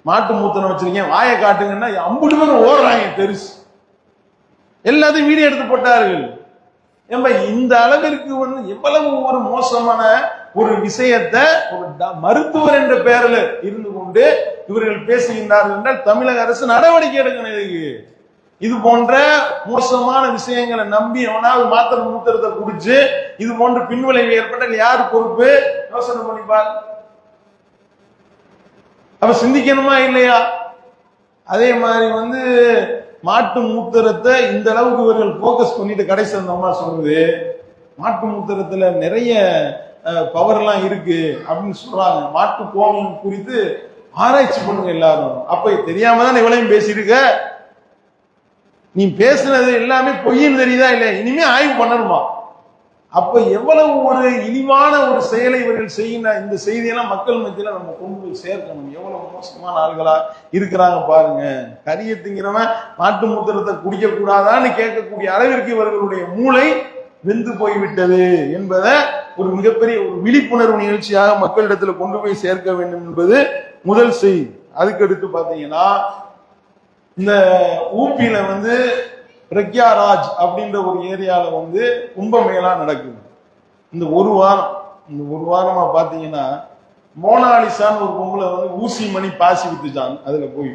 மாட்டு மூத்திரம் வச்சிருக்கேன் வாயை காட்டுங்கன்னா 50 பேர் ஓடுறாங்க தெரிசு. எல்லாத்தையும் வீடியோ எடுத்து போட்டார்கள். இந்த அளவிற்கு வந்து எவ்வளவு ஒரு மோசமான ஒரு விஷயத்தை ஒரு மருத்துவர் என்ற பெயரில் இருந்து கொண்டு இவர்கள் பேசுகின்றார்கள் என்றால் தமிழக அரசு நடவடிக்கை எடுக்கணும். இதுக்கு இது போன்ற மோசமான விஷயங்களை நம்பி எவனாவது மாத்திரை மூத்திரத்தை குடிச்சு இது போன்ற பின்விளைவு ஏற்பட்டால் யார் பொறுப்பு? யோசனை பண்ணிப்பார். அப்ப சிந்திக்கணுமா இல்லையா? அதே மாதிரி வந்து மாட்டு மூத்திரத்தை இந்த அளவுக்கு இவர்கள் போக்கஸ் பண்ணிட்டு கடைசி அந்த அம்மா சொல்றது மாட்டு மூத்திரத்துல நிறைய பவர் எல்லாம் இருக்கு அப்படின்னு சொல்றாங்க. மாட்டு கோமியம் குறித்து ஆராய்ச்சி பண்ணுங்க எல்லாரும். அப்ப தெரியாம தான் இவ்வளவு பேசியிருக்க. நீ பேசுனது எல்லாமே பொய்ன்னு தெரியுதா இல்லையா? இனிமே ஆய்வு பண்ணணுமா? அப்ப எவ்வளவு ஒரு இழிவான ஒரு செயலை இவர்கள் செய்கின்ற இந்த செய்தியெல்லாம் மக்கள் மத்தியில நம்ம கொண்டு போய் சேர்க்கணும். எவ்வளவு மோசமான ஆள்களா இருக்கிறாங்க பாருங்க. கரிய திங்கிறவன் மாட்டு மூத்திரத்தை குடிக்க கூடாதான்னு கேட்கக்கூடிய அளவிற்கு இவர்களுடைய மூளை வெந்து போய்விட்டது என்பதை ஒரு மிகப்பெரிய ஒரு விழிப்புணர்வு நிகழ்ச்சியாக மக்களிடத்துல கொண்டு போய் சேர்க்க வேண்டும் என்பது முதல் செய்தி. அதுக்கு அடுத்து பாத்தீங்கன்னா, இந்த ஊபியில வந்து பிரக்யாராஜ் அப்படின்ற ஒரு ஏரியால வந்து கும்பமேளா நடக்குது. இந்த ஒரு வாரமா பாத்தீங்கன்னா மோனாலிசான்னு ஒரு பொம்பளை வந்து ஊசி மணி பாசி வித்துச்சாங்க. அதுல போய்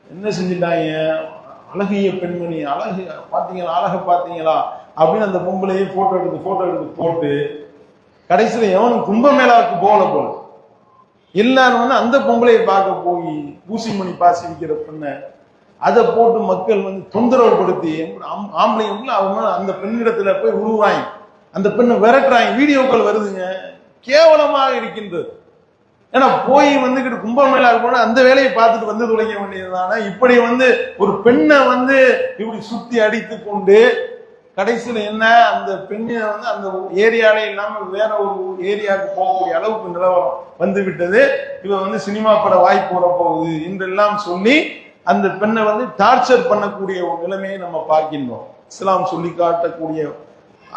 என்ன செஞ்சுட்டாங்க, அழகிய பெண்மணி அழகு பாத்தீங்களா, அழக பாத்தீங்களா அப்படின்னு அந்த பொம்பளையே போட்டோ எடுத்து போட்டு கடைசியில எவனும் கும்பமேளாவுக்கு போல எல்லாரும் வந்து அந்த பொம்பளையை பார்க்க போய் ஊசி மணி பாசி விற்கிற பெண்ணை அதை போட்டு மக்கள் வந்து தொந்தரவு படுத்தி ஆம்பளைங்க அவங்க அந்த பெண்ணிடத்துல போய் உருவாங்க, அந்த பெண்ணை விரட்டுறாங்க. வீடியோக்கள் வருதுங்க, கேவலமாக இருக்கின்றது. ஏன்னா போய் வந்துகிட்டு கும்பமேளா போன அந்த வேலையை பார்த்துட்டு வந்து துளைக்க வேண்டியதுதானே. இப்படி வந்து ஒரு பெண்ணை வந்து இப்படி சுத்தி அடித்து கொண்டு கடைசியில என்ன, அந்த பெண்ணை வந்து அந்த ஏரியாலே இல்லாம வேற ஒரு ஏரியாவுக்கு போகக்கூடிய அளவுக்கு நிலவரம் வந்து விட்டது. இவ வந்து சினிமா பட வாய்ப்பு வர போகுது என்றெல்லாம் சொல்லி அந்த பெண்ணை வந்து டார்ச்சர் பண்ணக்கூடிய ஒரு நிலைமையை நம்ம பார்க்கின்றோம். இஸ்லாம் சொல்லி காட்டக்கூடிய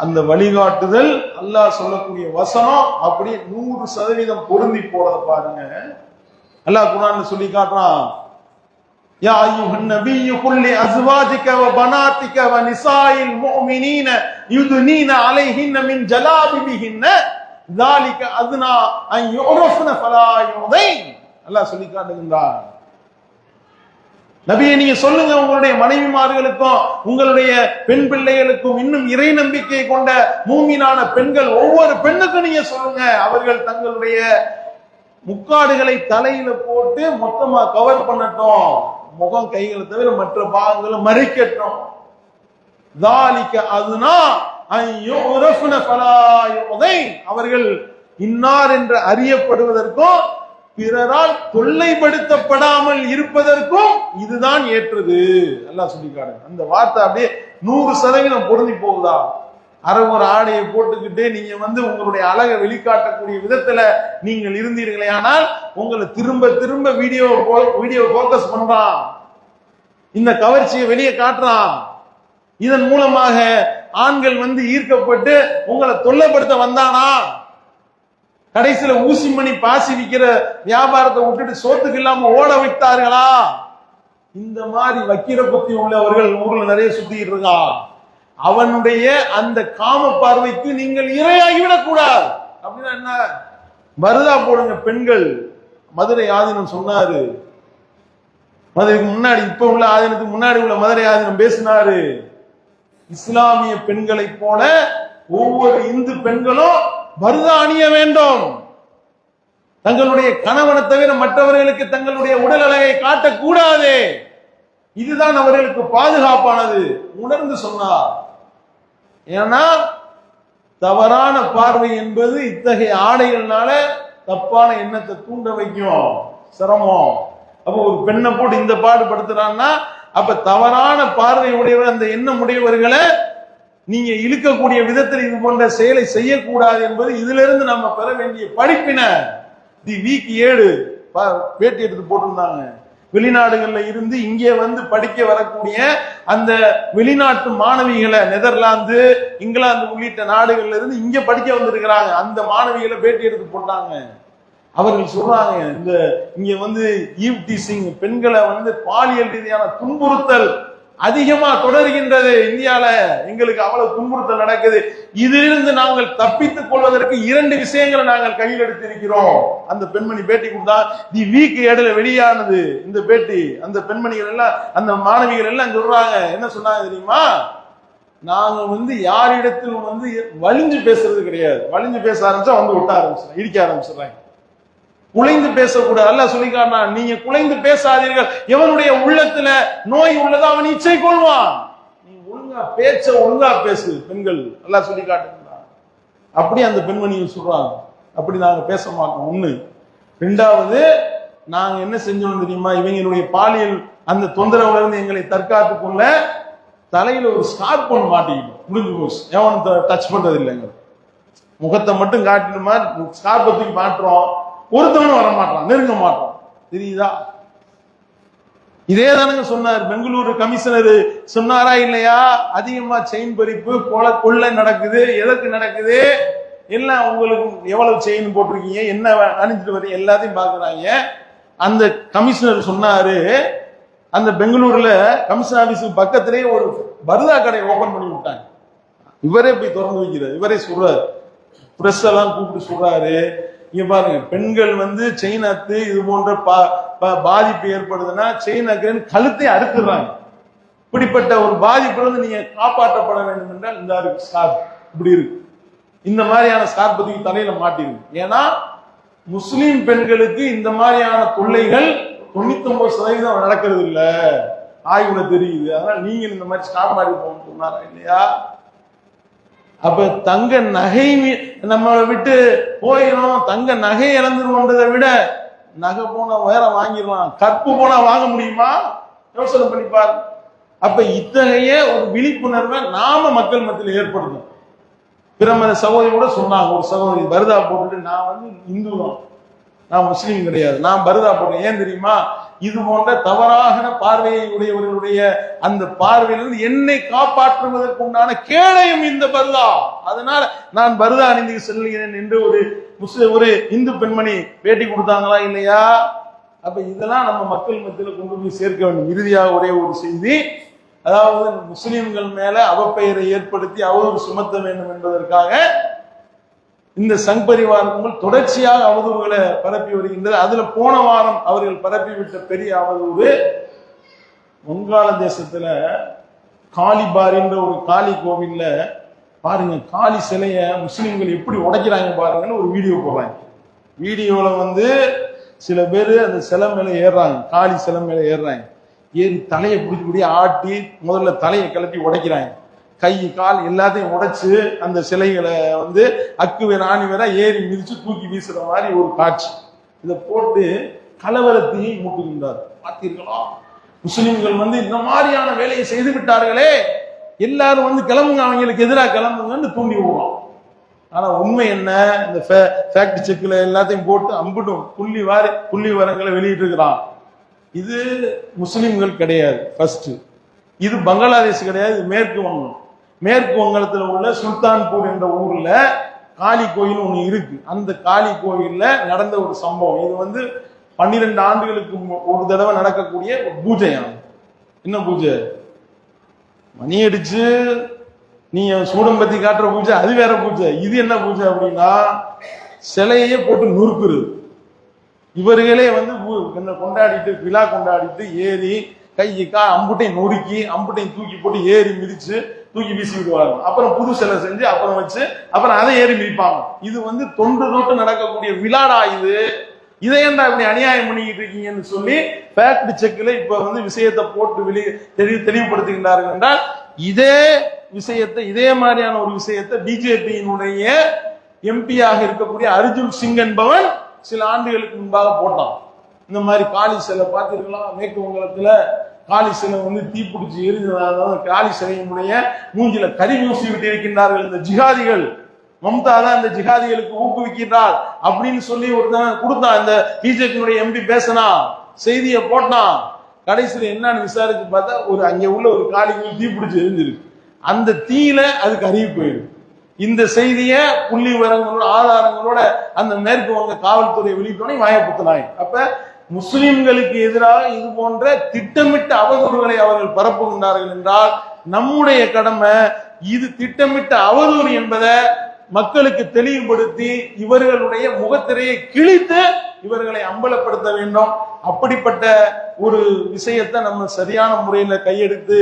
அந்த வழிகாட்டுதல், அல்லாஹ் சொல்லக்கூடிய வசனம் அப்படி 100% பொருந்தி போறத பாருங்க. அல்லாஹ் குர்ஆன்ல சொல்லி காட்டுறான், யா அய்யுஹன் நபிய்யு குல் லி அஸ்வாஜிக வ பனாதிக வ நிசாஇல் முஃமினீன யுத்னீன அலைஹின்ன மின் ஜலாபிபிஹின்ன ذلك அத்னா அன் யுரஃப்ன ஃபலா யுதைன். அல்லாஹ் சொல்லி காட்டுகின்றான், நபியை நீங்க சொல்லுங்க உங்களுடைய மனைவிமார்களுக்கும் உங்களுடைய பெண் பிள்ளைகளுக்கும், இன்னும் இறை நம்பிக்கை கொண்ட மூமினான பெண்கள் ஒவ்வொரு பெண்ணுக்கும் நீங்க சொல்லுங்க, அவர்கள் தங்களுடைய முக்காடுகளை தலையில போட்டு மொத்தமா கவர் பண்ணட்டும், முகம் கைகளை தவிர மற்ற பாகங்களை மறைக்கட்டும். அவர்கள் இன்னார் என்று அறியப்படுவதற்கும் பிறரால் தொல்லைப்படுத்தப்படாமல் இருப்பதற்கும் இதுதான் ஏற்றது. அல்லாஹ் சொல்லிக்காடு. அந்த வார்த்தை அப்படியே 100% பொருந்தி போகுதா? ஒரு ஆடையை போட்டுக்கிட்டு நீங்க உங்களுடைய அழகை வெளிக்காட்டக்கூடிய விதத்துல நீங்கள் இருந்தீர்களே, ஆனால் உங்களை திரும்ப திரும்ப வீடியோ போக்கஸ் பண்றான், இந்த கவர்ச்சியை வெளியே காட்டுறான். இதன் மூலமாக ஆண்கள் ஈர்க்கப்பட்டு உங்களை தொல்லைப்படுத்த வந்தானா? கடைசியில ஊசி மணி பாசி விக்கிற வியாபாரத்தை விட்டுட்டு சோத்துக்கு இல்லாம ஓட வைத்தார்களா? இந்த மாதிரி வக்கீர புத்தி உள்ளவர்கள் ஊர்ல நிறைய சுத்திட்டு இருக்கான். அவனுடைய அந்த காம பார்வைக்கு நீங்கள் இரையாகிவிடக் கூடாது. அப்படின்னா என்ன? மருதா போடுங்க பெண்கள். மதுரை ஆதீனம் சொன்னாரு, மதுரைக்கு முன்னாடி, இப்ப உள்ள ஆதீனத்துக்கு முன்னாடி உள்ள மதுரை ஆதீனம் பேசினாரு, இஸ்லாமிய பெண்களை போல ஒவ்வொரு இந்து பெண்களும் மருதா அணிய வேண்டும். தங்களுடைய கணவனை தவிர மற்றவர்களுக்கு தங்களுடைய உடல் அழகை காட்டக்கூடாது. இதுதான் அவர்களுக்கு பாதுகாப்பானது உணர்ந்து சொன்னார். ஏன்னா தவறான பார்வை என்பது இத்தகைய ஆடைகள்னால தப்பான எண்ணத்தை தூண்ட வைக்கும், சிரமம். அப்ப ஒரு பெண்ணை போட்டு இந்த பாடுபடுத்துறான்னா, அப்ப தவறான பார்வை உடையவர், அந்த எண்ணம் உடையவர்களை நீங்க இழுக்கக்கூடிய விதத்தில் இது போன்ற செயலை செய்யக்கூடாது என்பது இதுல இருந்து நம்ம பெற வேண்டிய படிப்பினை. தி வீக் 7 பேட்டி எடுத்து போட்டிருந்தாங்க. வெளிநாடுகள்ல இருந்து இங்கே படிக்க வரக்கூடிய அந்த வெளிநாட்டு மாணவிகளை, நெதர்லாந்து, இங்கிலாந்து உள்ளிட்ட நாடுகள்ல இருந்து இங்க படிக்க வந்திருக்கிறாங்க. அந்த மாணவிகளை பேட்டி எடுத்து போட்டாங்க. அவர்கள் சொல்றாங்க, இந்த இங்க ஈவ் டீசிங், பெண்களை பாலியல் ரீதியான துன்புறுத்தல் அதிகமா தொடர்கின்றது இந்தியால. எங்களுக்கு அவ்வளவு துன்புறுத்தல் நடக்குது. இதிலிருந்து நாங்கள் தப்பித்துக் கொள்வதற்கு 2 விஷயங்களை நாங்கள் கையில் எடுத்திருக்கிறோம். அந்த பெண்மணி பேட்டி கொடுத்தா, தி வீக் 7 வெளியானது இந்த பேட்டி. அந்த பெண்மணிகள் எல்லாம், அந்த மாணவிகள் எல்லாம் சொல்றாங்க, என்ன சொன்னாங்க தெரியுமா? நாங்க யாரிடத்திலும் வலிஞ்சு பேசுறது கிடையாது. வலிஞ்சு பேச ஆரம்பிச்சா ஒட்ட ஆரம்பிச்சிடறாங்க, இடிக்க ஆரம்பிச்சிடறாங்க. குலைந்து பேசக்கூடாது. அல்லாஹ் சொல்லிக்காரனா, நீங்க குலைந்து பேசாதீர்கள். எவனுடைய உள்ளத்துல நோய் உள்ளதோ அவன் இச்சை கொள்வான். நீ ஒழுங்கா ஒழுங்கா பேசு பெண்கள், அல்லாஹ் சொல்லி காட்டுகிறான். அப்படி அந்த பெண்மணிகள் சொல்றாங்க, அப்படி நாங்க பேச மாட்டோம். 1. 2வது, நாங்க என்ன செஞ்சோம் தெரியுமா? இவங்களுடைய பாலியல் அந்த தொந்தரவுல இருந்து எங்களை தற்காத்து கொள்ள தலையில ஒரு ஸ்கார்ப் ஒன்று மாட்டிக்கிட்டோம். முடிஞ்சு போச்சு, எவன் டச் பண்றது இல்லைங்க. முகத்தை மட்டும் காட்டினுமா ஸ்கார்பை தூக்கி மாட்டுறோம். ஒருத்தவனும் வர மாட்டான், நெருங்க மாட்டான். தெரியுதா? இதே தானுங்க சொன்னார் பெங்களூரு கமிஷனர். சொன்னாரா இல்லையா? அதிகமா செயின் பறிப்பு, கொள்ளை நடக்குது. எதற்கு நடக்குது? எல்லாம் உங்களுக்கு எவ்வளவு செயின் போட்டிருக்கீங்க, என்ன அணிஞ்சிட்டு வரீங்க, எல்லாத்தையும் பாக்குறாங்க. அந்த கமிஷனர் சொன்னாரு, அந்த பெங்களூர்ல கமிஷன் ஆபீஸுக்கு பக்கத்திலேயே ஒரு பர்தா கடை ஓபன் பண்ணி விட்டாங்க. இவரே போய் திறந்து வைக்கிறார், இவரே சொல்றாரு, பிரஸ் எல்லாம் கூப்பிட்டு சொல்றாரு, இங்க பாருங்க, பெண்கள் செயின் அத்து இது போன்ற பாதிப்பு ஏற்படுதுன்னா செயின் அக்கிறேன் கழுத்தை அறுத்துறாங்க. இப்படிப்பட்ட ஒரு பாதிப்புல நீங்க காப்பாற்றப்பட வேண்டும் என்றால் இந்த ஸ்கார்ப் இப்படி இருக்கு. இந்த மாதிரியான ஸ்கார்ப் பத்தி தலையில மாட்டிருக்கு. ஏன்னா முஸ்லிம் பெண்களுக்கு இந்த மாதிரியான தொல்லைகள் 99% நடக்கிறது இல்ல, ஆய்வுல தெரியுது. அதனால நீங்க இந்த மாதிரி ஸ்கார்ப் மாட்டி போகணும்னு சொன்னாரா இல்லையா? அப்ப தங்க நகை நம்ம விட்டு போயிடும், தங்க நகை இழந்துருவோன்றதை விட நகை போனா வேற வாங்கிடலாம், கற்பு போனா வாங்க முடியுமா? யோசனை பண்ணிப்பார். அப்ப இத்தகைய ஒரு விழிப்புணர்வை நாம மக்கள் மத்தியில் ஏற்படுத்தும். பிரமத சகோதரி கூட சொன்னாங்க, ஒரு சகோதரி பருதா போட்டுட்டு, நான் இந்து தான், நான் முஸ்லீம் கிடையாது, நான் பருதா போட்டேன். ஏன் தெரியுமா? இது போன்ற தவறான பார்வையை உடையவர்களுடைய அந்த பார்வையிலிருந்து என்னை காப்பாற்றுவதற்கு உண்டான கேடயம் இந்த பருதா. அதனால நான் பருதா அணிந்து செல்கிறேன் என்று ஒரு இந்து பெண்மணி பேட்டி கொடுத்தாங்களா இல்லையா? அப்ப இதெல்லாம் நம்ம மக்கள் மத்தியில் கொண்டு போய் சேர்க்க வேண்டும். இறுதியாக ஒரே ஒரு செய்தி, அதாவது முஸ்லிம்கள் மேல அவப்பெயரை ஏற்படுத்தி அவதூறு சுமத்த வேண்டும் என்பதற்காக இந்த சங் பரிவார் தொடர்ச்சியாக அவதூறுகளை பரப்பி வருகின்றது. அதுல போன வாரம் அவர்கள் பரப்பி விட்ட பெரிய அவதூறு, வங்காளதேசத்துல காளிபாரின்ற ஒரு காளி கோவில்ல பாருங்க, காளி சிலைய முஸ்லிம்கள் எப்படி உடைக்கிறாங்க பாருங்கன்னு ஒரு வீடியோ போடுறாங்க. வீடியோல வந்து சில பேர் அந்த சிலை மேல ஏறுறாங்க, காளி சிலை மேல ஏறுறாங்க. ஏறி தலையை பிடிச்சி ஆட்டி முதல்ல தலையை கிளப்பி உடைக்கிறாங்க. கை கால் எல்லாத்தையும் உடைச்சு அந்த சிலைகளை வந்து அக்கு வேற ஆணி வேற ஏறி மிதிச்சு தூக்கி வீசுற மாதிரி ஒரு காட்சி. இதை போட்டு கலவரத்தையை மூட்டுகின்றார். பார்த்தீர்களா, முஸ்லிம்கள் வந்து இந்த மாதிரியான வேலையை செய்து விட்டார்களே, எல்லாரும் வந்து கிளம்புங்க, அவங்களுக்கு எதிராக கிளம்புங்கன்னு தூண்டி விடுவோம். ஆனா உண்மை என்ன, இந்த ஃபேக்ட் செக்ல எல்லாத்தையும் போட்டு அம்பிட்டும் புள்ளி வரங்களை வெளியிட்டு இருக்கிறான். இது முஸ்லிம்கள் கிடையாது. ஃபர்ஸ்ட் இது பங்களாதேஷ் கிடையாது, இது மேற்கு வங்கம். மேற்கு வங்கத்தில் உள்ள சுல்தான்பூர் என்ற ஊர்ல காளி கோயில் ஒண்ணு இருக்கு. அந்த காளி கோயில்ல நடந்த ஒரு சம்பவம். இது வந்து 12 ஆண்டுகளுக்கு ஒரு தடவை நடக்கக்கூடிய ஒரு பூஜையாகும். என்ன பூஜை? மணி அடிச்சு நீ சூடம்பத்தி காட்டுற பூஜை அது வேற பூஜை. இது என்ன பூஜை அப்படின்னா, சிலையே போட்டு நொறுக்குறது. இவர்களே வந்து கொண்டாடிட்டு விழா கொண்டாடிட்டு ஏறி கைக்கா அம்புட்டையும் நொறுக்கி அம்புட்டையும் தூக்கி போட்டு ஏறி மிதிச்சு தூக்கி வீசி விடுவாங்க. அப்புறம் புது சிலை செஞ்சு அப்புறம் வச்சு அப்புறம் அதை ஏறி மிதிப்பாங்க. இது வந்து தொன்று தொட்டு நடக்கக்கூடிய விழாடா இது. இதை ஏன்டா இப்படி அநியாயம் பண்ணிக்கிட்டு இருக்கீங்கன்னு சொல்லி ஃபேக்ட் செக்ல இப்ப வந்து விஷயத்தை போட்டு தெளிவுபடுத்துகின்றார்கள் என்றால், இதே விஷயத்தை இதே மாதிரியான ஒரு விஷயத்தை பிஜேபியினுடைய எம்பியாக இருக்கக்கூடிய அர்ஜுன் சிங் என்பவன் சில ஆண்டுகளுக்கு முன்பாக போட்டான். இந்த மாதிரி காளி சிலை பார்த்திருக்கலாம், மேற்கு வங்கத்துல காளி சிலை வந்து தீப்பிடிச்சு எரிஞ்சதாக காளி சிலையினுடைய மூஞ்சில கறி ஊசி விட்டு இருக்கின்றார்கள் இந்த ஜிஹாதிகள். மம்தா தான் இந்த ஜிஹாதிகளுக்கு ஊக்குவிக்கிறார் அப்படின்னு சொல்லி ஒருத்தன் கொடுத்தான். இந்த பிஜேபியினுடைய எம்பி பேசினா, செய்தியை போட்டான். கடைசியில் என்னன்னு விசாரிச்சு பார்த்தா அங்க உள்ள ஒரு காளி தீப்பிடிச்சு எரிஞ்சிருக்கு. அந்த தீயில அதுக்கு அறிவு போயிடும். இந்த செய்தியை புள்ளி விவரங்களோட ஆதாரங்களோட அந்த மேற்கு வங்க காவல்துறை வெளியிட்டோன்னே வாயப்புத்தினாய். அப்ப முஸ்லிம்களுக்கு எதிராக இது போன்ற திட்டமிட்ட அவதூறுகளை அவர்கள் பரப்புகின்றார்கள் என்றால், நம்முடைய கடமை இது திட்டமிட்ட அவதூறு என்பதை மக்களுக்கு தெளிவுபடுத்தி இவர்களுடைய முகத்திரையை கிழித்து இவர்களை அம்பலப்படுத்த வேண்டும். அப்படிப்பட்ட ஒரு விஷயத்தை நம்ம சரியான முறையில கையெடுத்து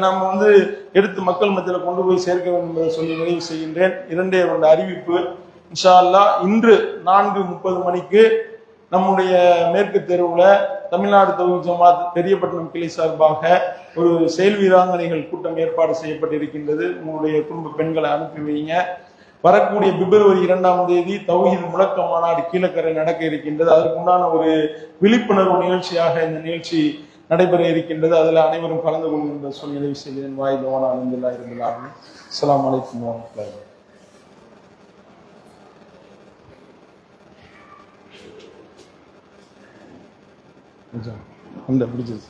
நம்ம வந்து எடுத்து மக்கள் மத்தியில் கொண்டு போய் சேர்க்க வேண்டும் என்பதை சொல்லி நிறைவு செய்கின்றேன். 2 அறிவிப்பு. இன்ஷா அல்லாஹ் இன்று 4:30 மணிக்கு நம்முடைய மேற்கு தெருவுல தமிழ்நாடு தௌஹீத் ஜமாத் பெரியப்பட்டினம் கிளை சார்பாக ஒரு செயல் வீராங்கனைகள் கூட்டம் ஏற்பாடு செய்யப்பட்டிருக்கின்றது. உங்களுடைய குடும்ப பெண்களை அனுப்பி வைங்க. வரக்கூடிய பிப்ரவரி 2ஆம் தேதி தௌஹீத் முழக்க மாநாடு கீழக்கரை நடக்க இருக்கின்றது. அதற்குண்டான ஒரு விழிப்புணர்வு நிகழ்ச்சியாக இந்த நிகழ்ச்சி நடைபெற இருக்கின்றது. அதில் அனைவரும் கலந்து கொள்கின்ற சொல்லி நிறைவு செய்கிறேன். வாயிலோன அலமதுல்லாஹி ரப்பில் ஆலமீன். அஸ்ஸலாமு அலைக்கும் வரஹ்மத்துல்லாஹி. அந்த பிடிச்சது